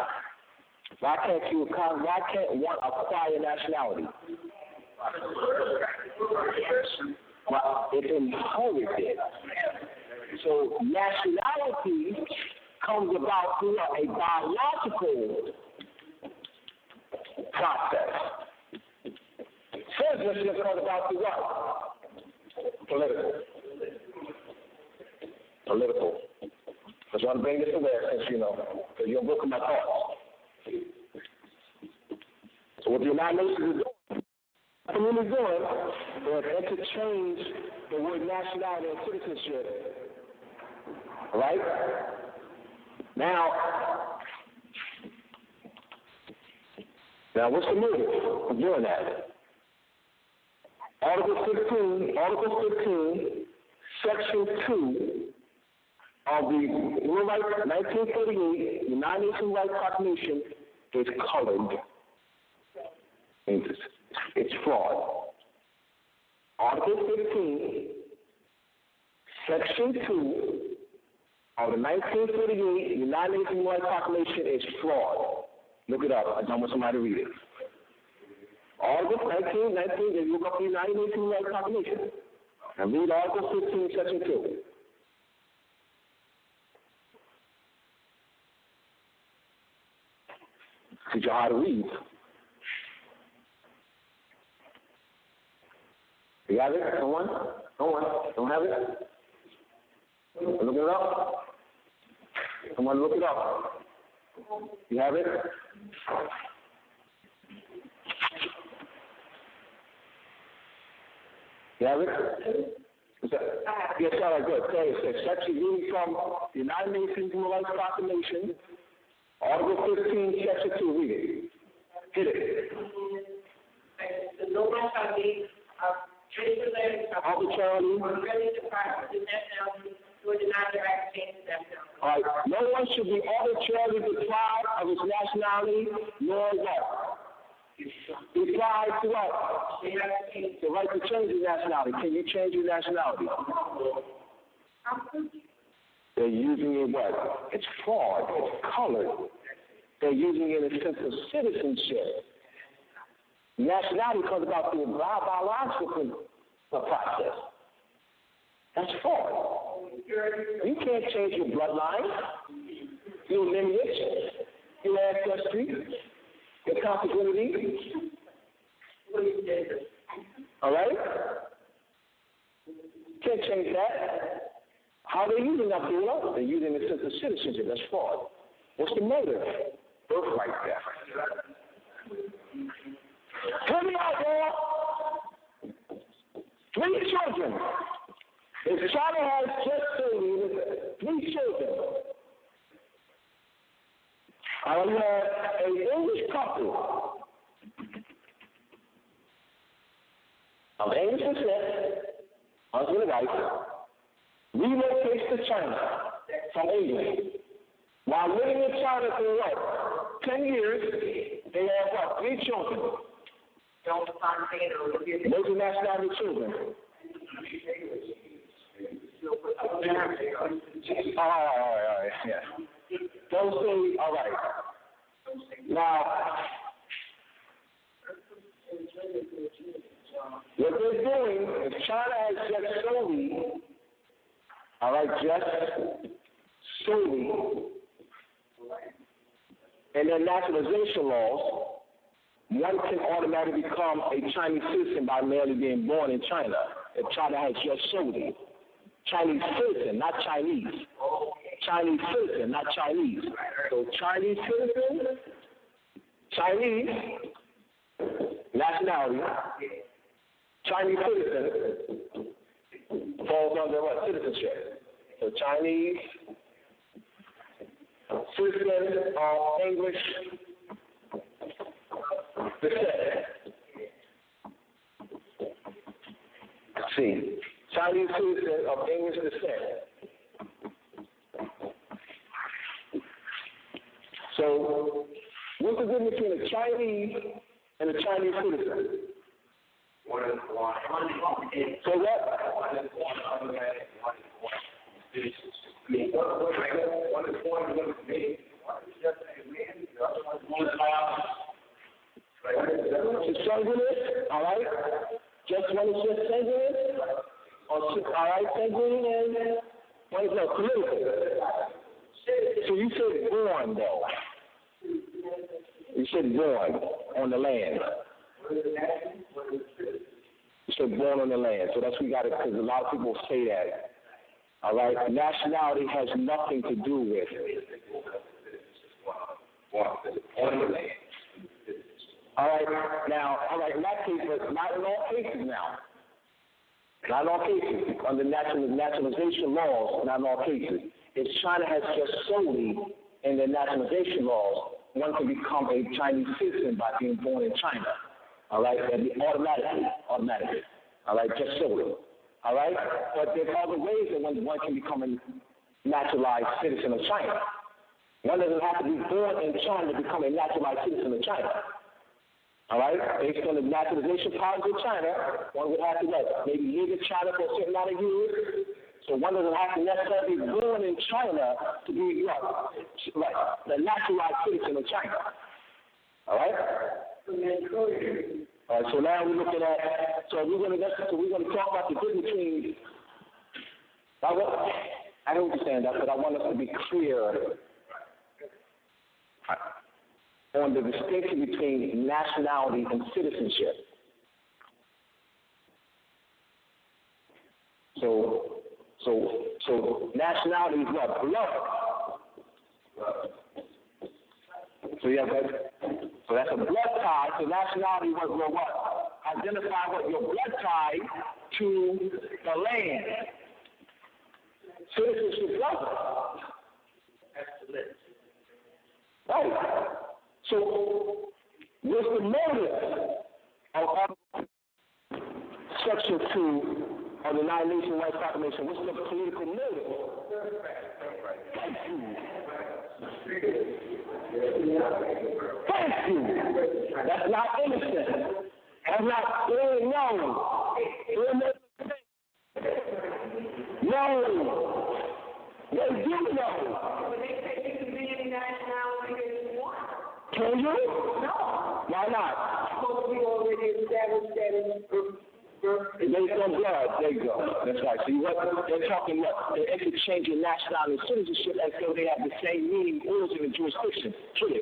Why can't one acquire nationality? Well, it's inherited. So nationality comes about through a biological process. Citizenship comes about through what? Political. I just want to bring this to bear since because you're looking at my thoughts. So what the United Nations is doing, community is doing, they're interchange the word nationality and citizenship. All right? Now, what's the motive of doing that? Article 15, Section 2 of the Human Rights 1938 United Nations Rights Proclamation is colored. It's fraud. Article 15, Section 2 of the 1938 United Nations Rights Proclamation is fraud. Look it up. I don't want somebody to read it. Article 19, you look up the United Nations Rights Proclamation and read Article 15, Section 2. Teach you how to read. You have it? Someone? Don't have it? Look it up. Someone look it up. You have it? You have it? Yes, all right, good. So it's section reading from the United Nations Human Rights Proclamation, Article 15, Section 2. Read it. Hit it. No one shall be arbitrarily deprived of his nationality or denied the right to change his nationality. All right. No one should be arbitrarily deprived of his nationality, nor what? Deprived to what? The right to change his nationality. Can you change your nationality? They're using it what? It's fraud. It's colored. They're using it in a sense of citizenship. Nationality comes about through a biological process. That's fraud. You can't change your bloodline, your lineage, your ancestry, your consanguinity. All right? Can't change that. How are they using that, Abdullah? They're using the sense of citizenship. That's fraud. What's the motive? Birthright theft. Tell me out, boy. 3 children. If China has just 3 children, I will have an English couple of English descent, husband and wife, relocates to China from England. While living in China for what? 10 years, they have what? 3 children. Multinational children. All right, yeah. Don't say, all right. Now, what they're doing is China has just solely, all right, just solely, in their naturalization laws, one can automatically become a Chinese citizen by merely being born in China. If China has just solely. Chinese citizen, not Chinese. Chinese citizen, not Chinese. So Chinese citizen, Chinese nationality, Chinese citizen falls under what? Citizenship. So Chinese citizen of English descent. See, Chinese citizen of English descent. So, what's the difference between a Chinese and a Chinese citizen? So what? Sanguinous, all right? Just one is just sanguinous, or all right, sanguine and one is political. So you said born though. You said born on the land. You said born on the land. So that's we got it because a lot of people say that. All right, nationality has nothing to do with on the land. All right, now, all right, in that case, but not in all cases now. Not in all cases. Under nationalization laws, not in all cases. If China has just solely in the nationalization laws, one can become a Chinese citizen by being born in China. All right, that'd be automatically. All right, just solely. All right, but there's other ways that one can become a naturalized citizen of China. One doesn't have to be born in China to become a naturalized citizen of China. All right, based on the naturalization policy of China, one would have to maybe live in China for a certain amount of years. So one doesn't have to necessarily be born in China to be the naturalized citizen of China. All right. All right. So now we're looking at. So we're going to talk about the difference between. I don't understand that, but I want us to be clear on the distinction between nationality and citizenship. So nationality is what? Blood. So yeah, so that's a blood tie. So nationality was what? Identify what your blood tie to the land. Citizenship doesn't. Right. So what's the motive of Section 2 of the United Nations Rights Proclamation? What's the political motive? Thank you. That's not innocent. That's not no. No. They do know. But they say you can be any nationality that you want. Can you? No. Why not? Because we already established that in Based on blood, there you go. That's right. So they're talking what? They're interchanging nationality and citizenship as though they have the same meaning, origin, and jurisdiction. True.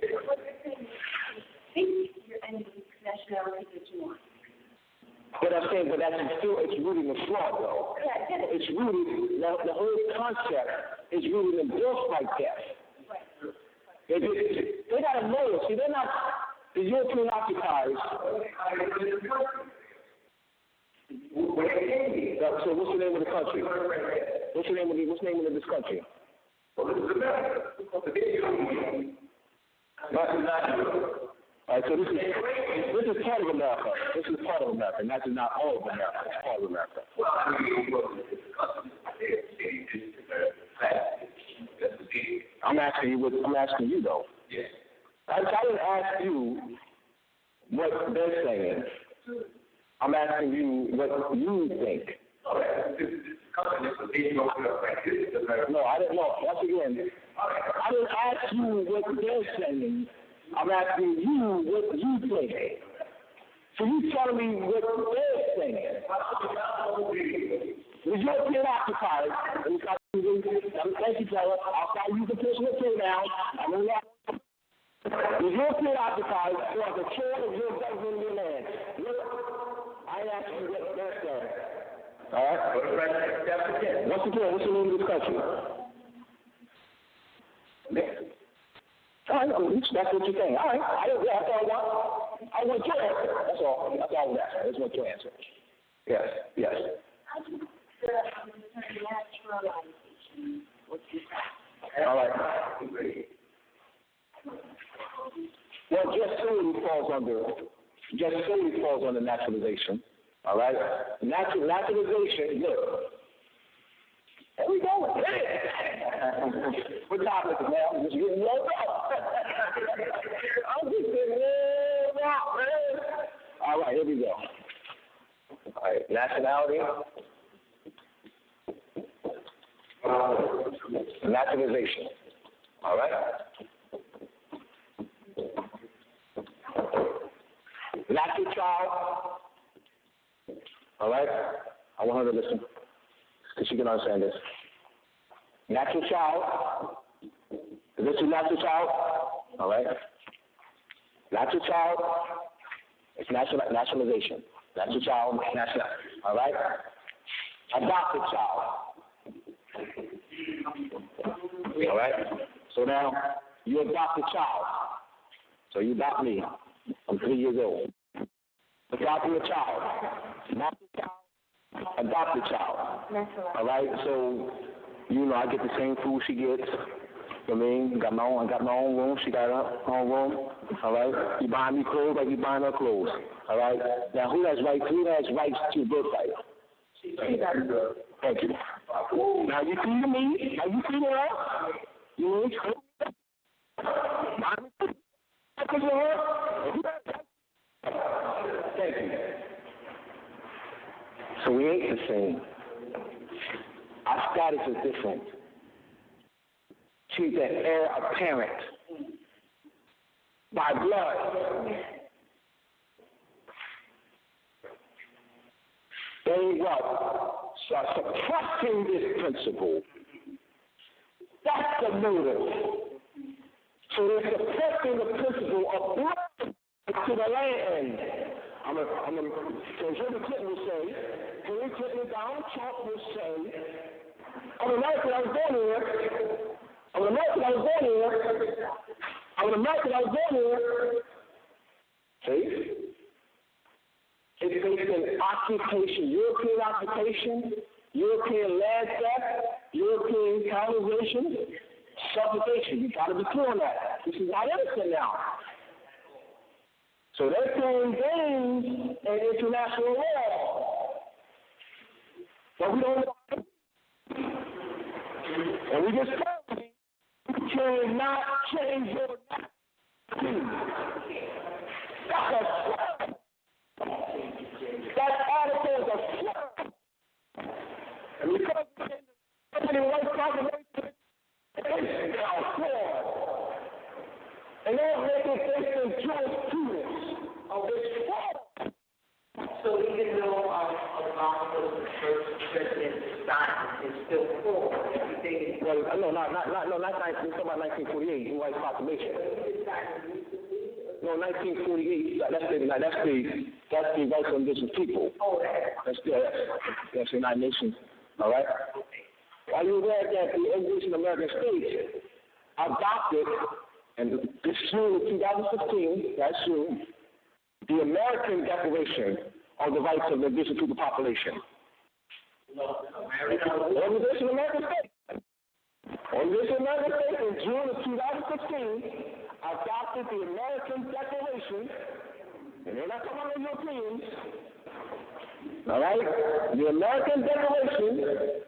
You're any nationality that you want. But I'm saying, it's rooted in fraud, though. Yeah, I get it. It's rooted, the whole concept is rooted in birthright death. They got to know it. See, they're not, the European occupiers. So what's the name of the country? What's the name of this country? Well, this is America. All right, so this is part of America. This is part of America, and that's not all of America. It's part of America. I'm asking you though. Yes. I didn't ask you what they're saying. I'm asking you what you think. No, I didn't know. Once again, I didn't ask you what they're saying. I'm asking you what you think. So you telling me what they're saying. The European occupiers, thank you, Taylor. I'll start using personal pronouns. The European occupiers for the control of your government in your land. I asked you what they're saying. All right? Once again, what's the name of this country? All right, that's what you're saying. All right, that's all I want. I want your answer. That's all. That's all I'm asking. I just want your answer. Yes. All right. Well, just solely falls under naturalization. All right? Naturalization, look. There we go. What topic is that? I'm just getting rolled up. Man. All right, here we go. All right, nationality. Naturalization. All right? Natural child. All right? I want her to listen because she can understand this. Natural child. Is this your natural child? All right? Natural child. It's nationalization. Natural child, national. All right? Adopted child. All right? So now, you adopt a child. So you adopt me. I'm 3 years old. Adopting a child. Not a child. Adopted child. All right? So, you know, I get the same food she gets. I mean, I got my own room. She got her own room. All right? You buying me clothes like you buying her clothes. All right? Now, who has rights to birthright? Thank you. Now you feeding me? Now you feeding her? You ain't Thank you. So we ain't the same. Our status is different. She's the heir apparent by blood. They what? Suppressing this principle. That's the motive. So they're suppressing the principle of blood to the land. So Hillary Clinton will say, Hillary Clinton and Donald Trump will say, I'm an American, I was born here. I'm an American, I was born here. I'm an American, I was born here. See? It's based on occupation, European occupation, European land theft, European colonization, suffocation. You got to be clear on that. This is not innocent now. So they're playing games in international law. But we don't. And we just told you, you cannot change your That's a that article is a slur. And because the white population is now fraud. And they're making based on jurisprudence of this fraud. So even though Obama was the first president to sign, it's still fraud. Everything is no, not 1948 in white population. No, 1948. That's the rights of indigenous people. That's the United Nations. All right. Are you aware that the English and American states adopted, and this June of 2015, that's June, the American Declaration on the rights of the indigenous people population? Organization of American States. Organization of American States in June of 2016 adopted the American Declaration, and they're not talking about the Europeans, all right? The American Declaration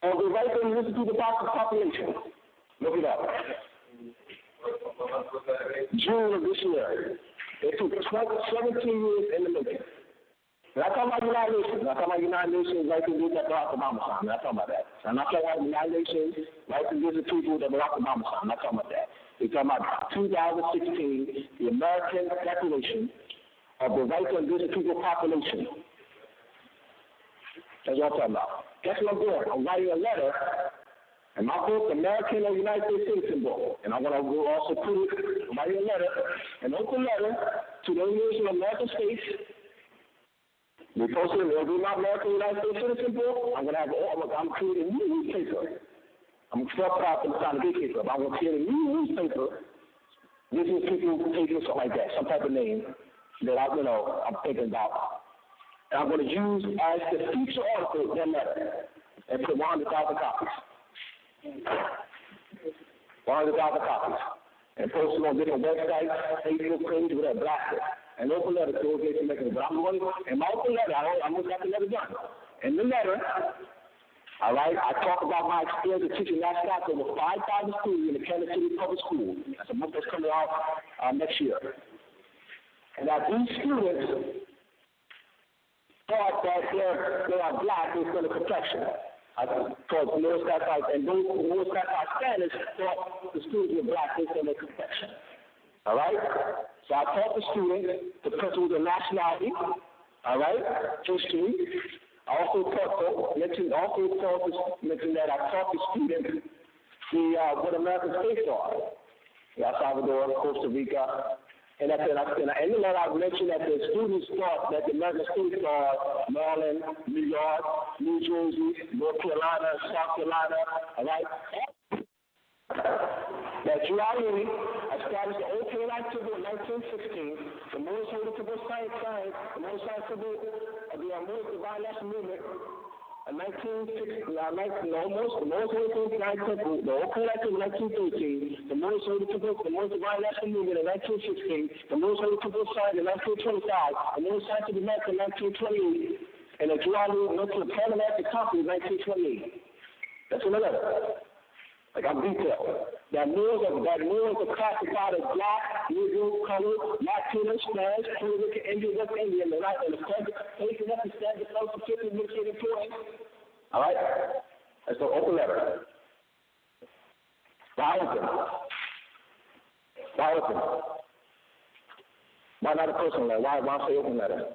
of the right to listen to the population. Look it up. June of this year. It took 17 years in the making. And I'm talking about United Nations. I'm not talking about United Nations right to do that Barack Obama signed. I'm not talking about that. I'm not talking about United Nations right to do the people that Barack Obama signed. I'm not talking about that. We're talking about 2016, the American Declaration of the right to indigenous people population. That's what I'm talking about. Guess what I'm doing? I'm writing a letter in my book, American or United States Citizen book. And I'm going to also put it, I'm writing a letter, an open letter to the English and American states. We posted it in my American United States Citizen book. I'm creating a new newspaper. I'm self-proud from the time of newspaper, but I'm going to create a new newspaper. This is people taking something like that, some type of name that I'm thinking about. And I'm going to use as the feature article that letter and put 100,000 copies. 100,000 copies. And post it on different websites, Facebook pages, whatever, blast it. And open letter to organization mechanism. But I'm going to, in my open letter, I almost got the letter done. In the letter, all right, I talk about my experience of teaching math stats over 5,000 students in the Kansas City Public School. That's a book that's coming out next year. And that these students thought that they are black based on the complexion. I taught Moorish Catholic, and those Moorish Catholic Spanish taught the students were black based on their complexion. All right? So I taught the students the principles of nationality, all right, history. I also mentioned that I taught the students what American states are. El Salvador, Costa Rica, and in the letter I mentioned that the students thought that the American states are Maryland, New York, New Jersey, North Carolina, South Carolina, all right? That GIE established the old Canine Tribune in 1916, the Moorish Holy Tribune Science, the Moorish Science Tribune of the Moorish Divine National Movement in 1916, the Moorish Holy Tribune Temple, the old Canine Tribune in 1913, the Moorish Holy Tribune, the Moorish Divine National Movement in 1916, the Moorish Holy Tribune Science in 1925, the Moorish Science of America in 1928, and the GIE went to the Pan American Conference in 1928. That's in the letter. Like I'm detailed. That Moors are classified as black, Negro, colored, Latino, Spanish, Puerto Rican, Indian, West Indian, and the place enough to stand the close to 50 military employees. All right? That's the open letter. Why open? Why not a personal letter? Why say open letter?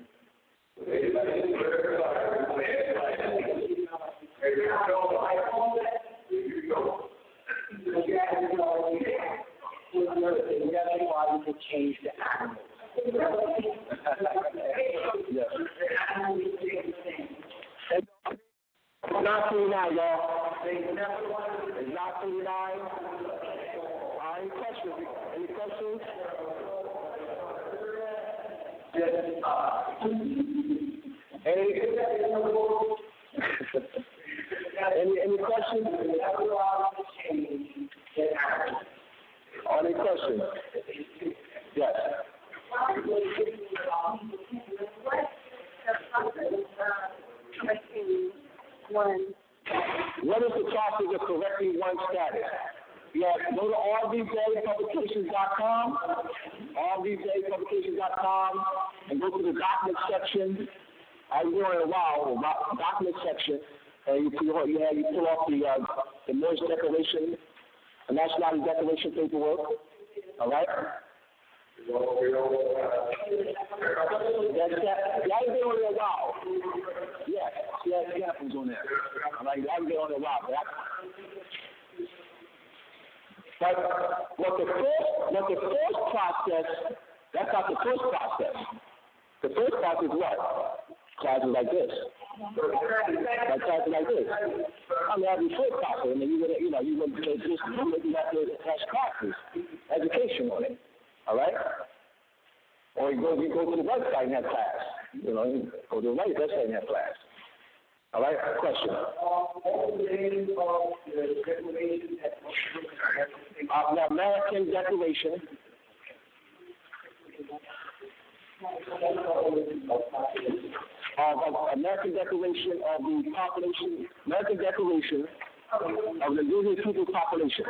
That's why we could change the animal. Yes. It's not 39, y'all. It's not 39. Any questions? Any questions? Any questions? Any questions? Yes. What is the process of correcting one status? Yes, go to RVBeypublications.com, RVBeypublications.com, and go to the document section. I was doing it a while, document section, and you pull off the Moorish Declaration, the Nationality Declaration paperwork. All right? Yeah, I've been on there a while. Yeah, she has examples on there. All right, I've been on there a while. But what the first process, that's not the first process. The first process is what? Classes like this. Classes like this. I mean, every first process. I mean, you wouldn't just do it. You have to have classes, education on it. All right? Or you go to the website and have class. You go to the website and have class. All right? Question. The American Declaration. American Declaration of the Population. American Declaration of the Indigenous People Population.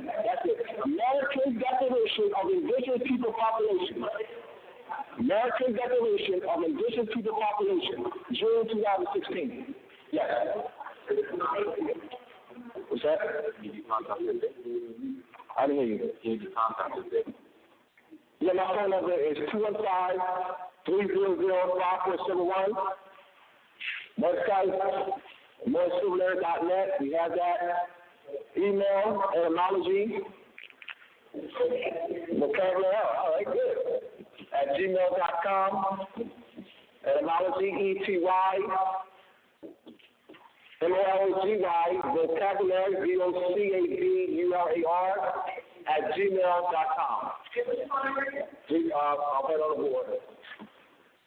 That's it. American Declaration of Indigenous People Population. American Declaration of Indigenous People Population, June 2016. Yes. What's that? I didn't hear you. Yeah, my phone number is 215-300-5471. Website, moorcivillary.net. We have that. Email, etymology. Vocabulary. All right, good. At gmail.com. Etymology, E-T-Y. M-O-L-G-Y. Vocabulary, V-O-C-A-B-U-L-A-R. At gmail.com. I'll put it on the board.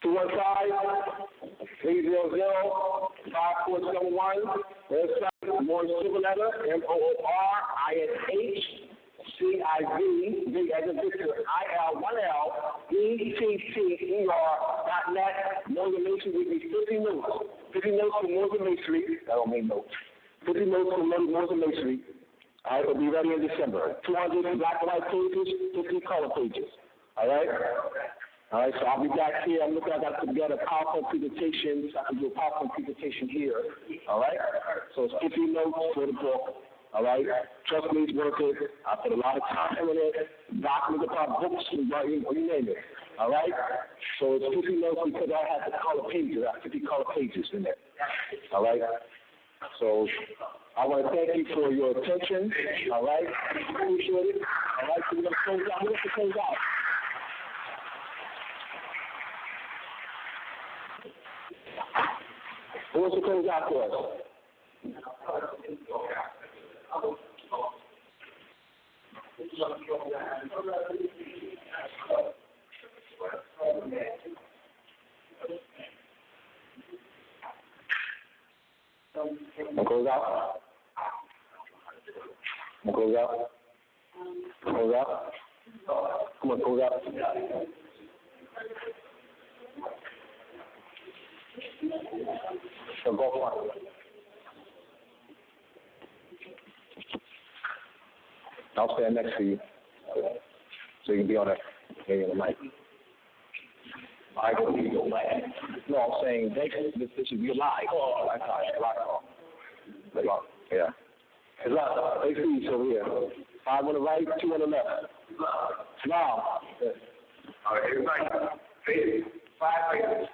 215-300-5471. Website, Moorish Civil Letter, MOORINHCIV, as in Victor, IL1LETTER.net. Morgan Masonry will be 50 notes. 50 notes for Morgan Masonry. I don't mean notes. 50 notes for Morgan Masonry. All right, it'll be ready in December. 200 black and white pages, 50 color pages. All right? All right, so I'll be back here. I'm looking, I got to put together a PowerPoint presentation, so I can do a PowerPoint presentation here. All right? So it's 50 notes for the book. All right? Trust me, it's worth it. I put a lot of time in it. Documents about books, you name it. All right? So it's 50 notes because I have the color pages. I have 50 color pages in there. All right? So I want to thank you for your attention. All right? Appreciate it. All right? So we're going to close out. We're going to close out. Who wants to close out for us? Close out. Close out. Close out. Come on, close out. So go for it. I'll stand next to you, so you can be on the mic. I don't need your mic. No, I'm saying this should be live. Oh, that's how it's live. Yeah. It's live. They see each over here. 5 on the right, 2 on the left. Now. All right, everybody. Face 5 faces.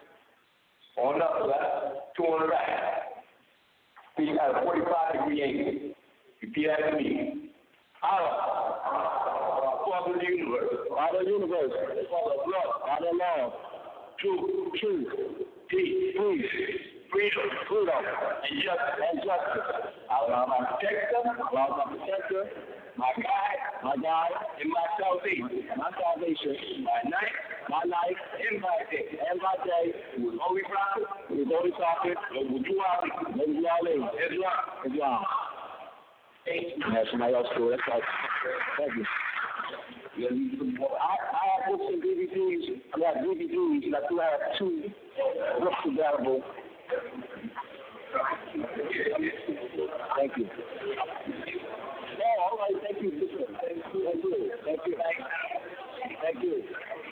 On the left, 2 on the right. Feet at a 45-degree angle. Repeat after me. Father of the universe. Father of the universe. Father of love. Truth. Peace. Freedom. And justice. Allah my protector. My guide. And my salvation. My life. And my day. Who is holy prophet. Islam. Have somebody else do it. That's right. Thank you. I have books and DVDs. I got DVDs, and I do have 2 books available. Thank you.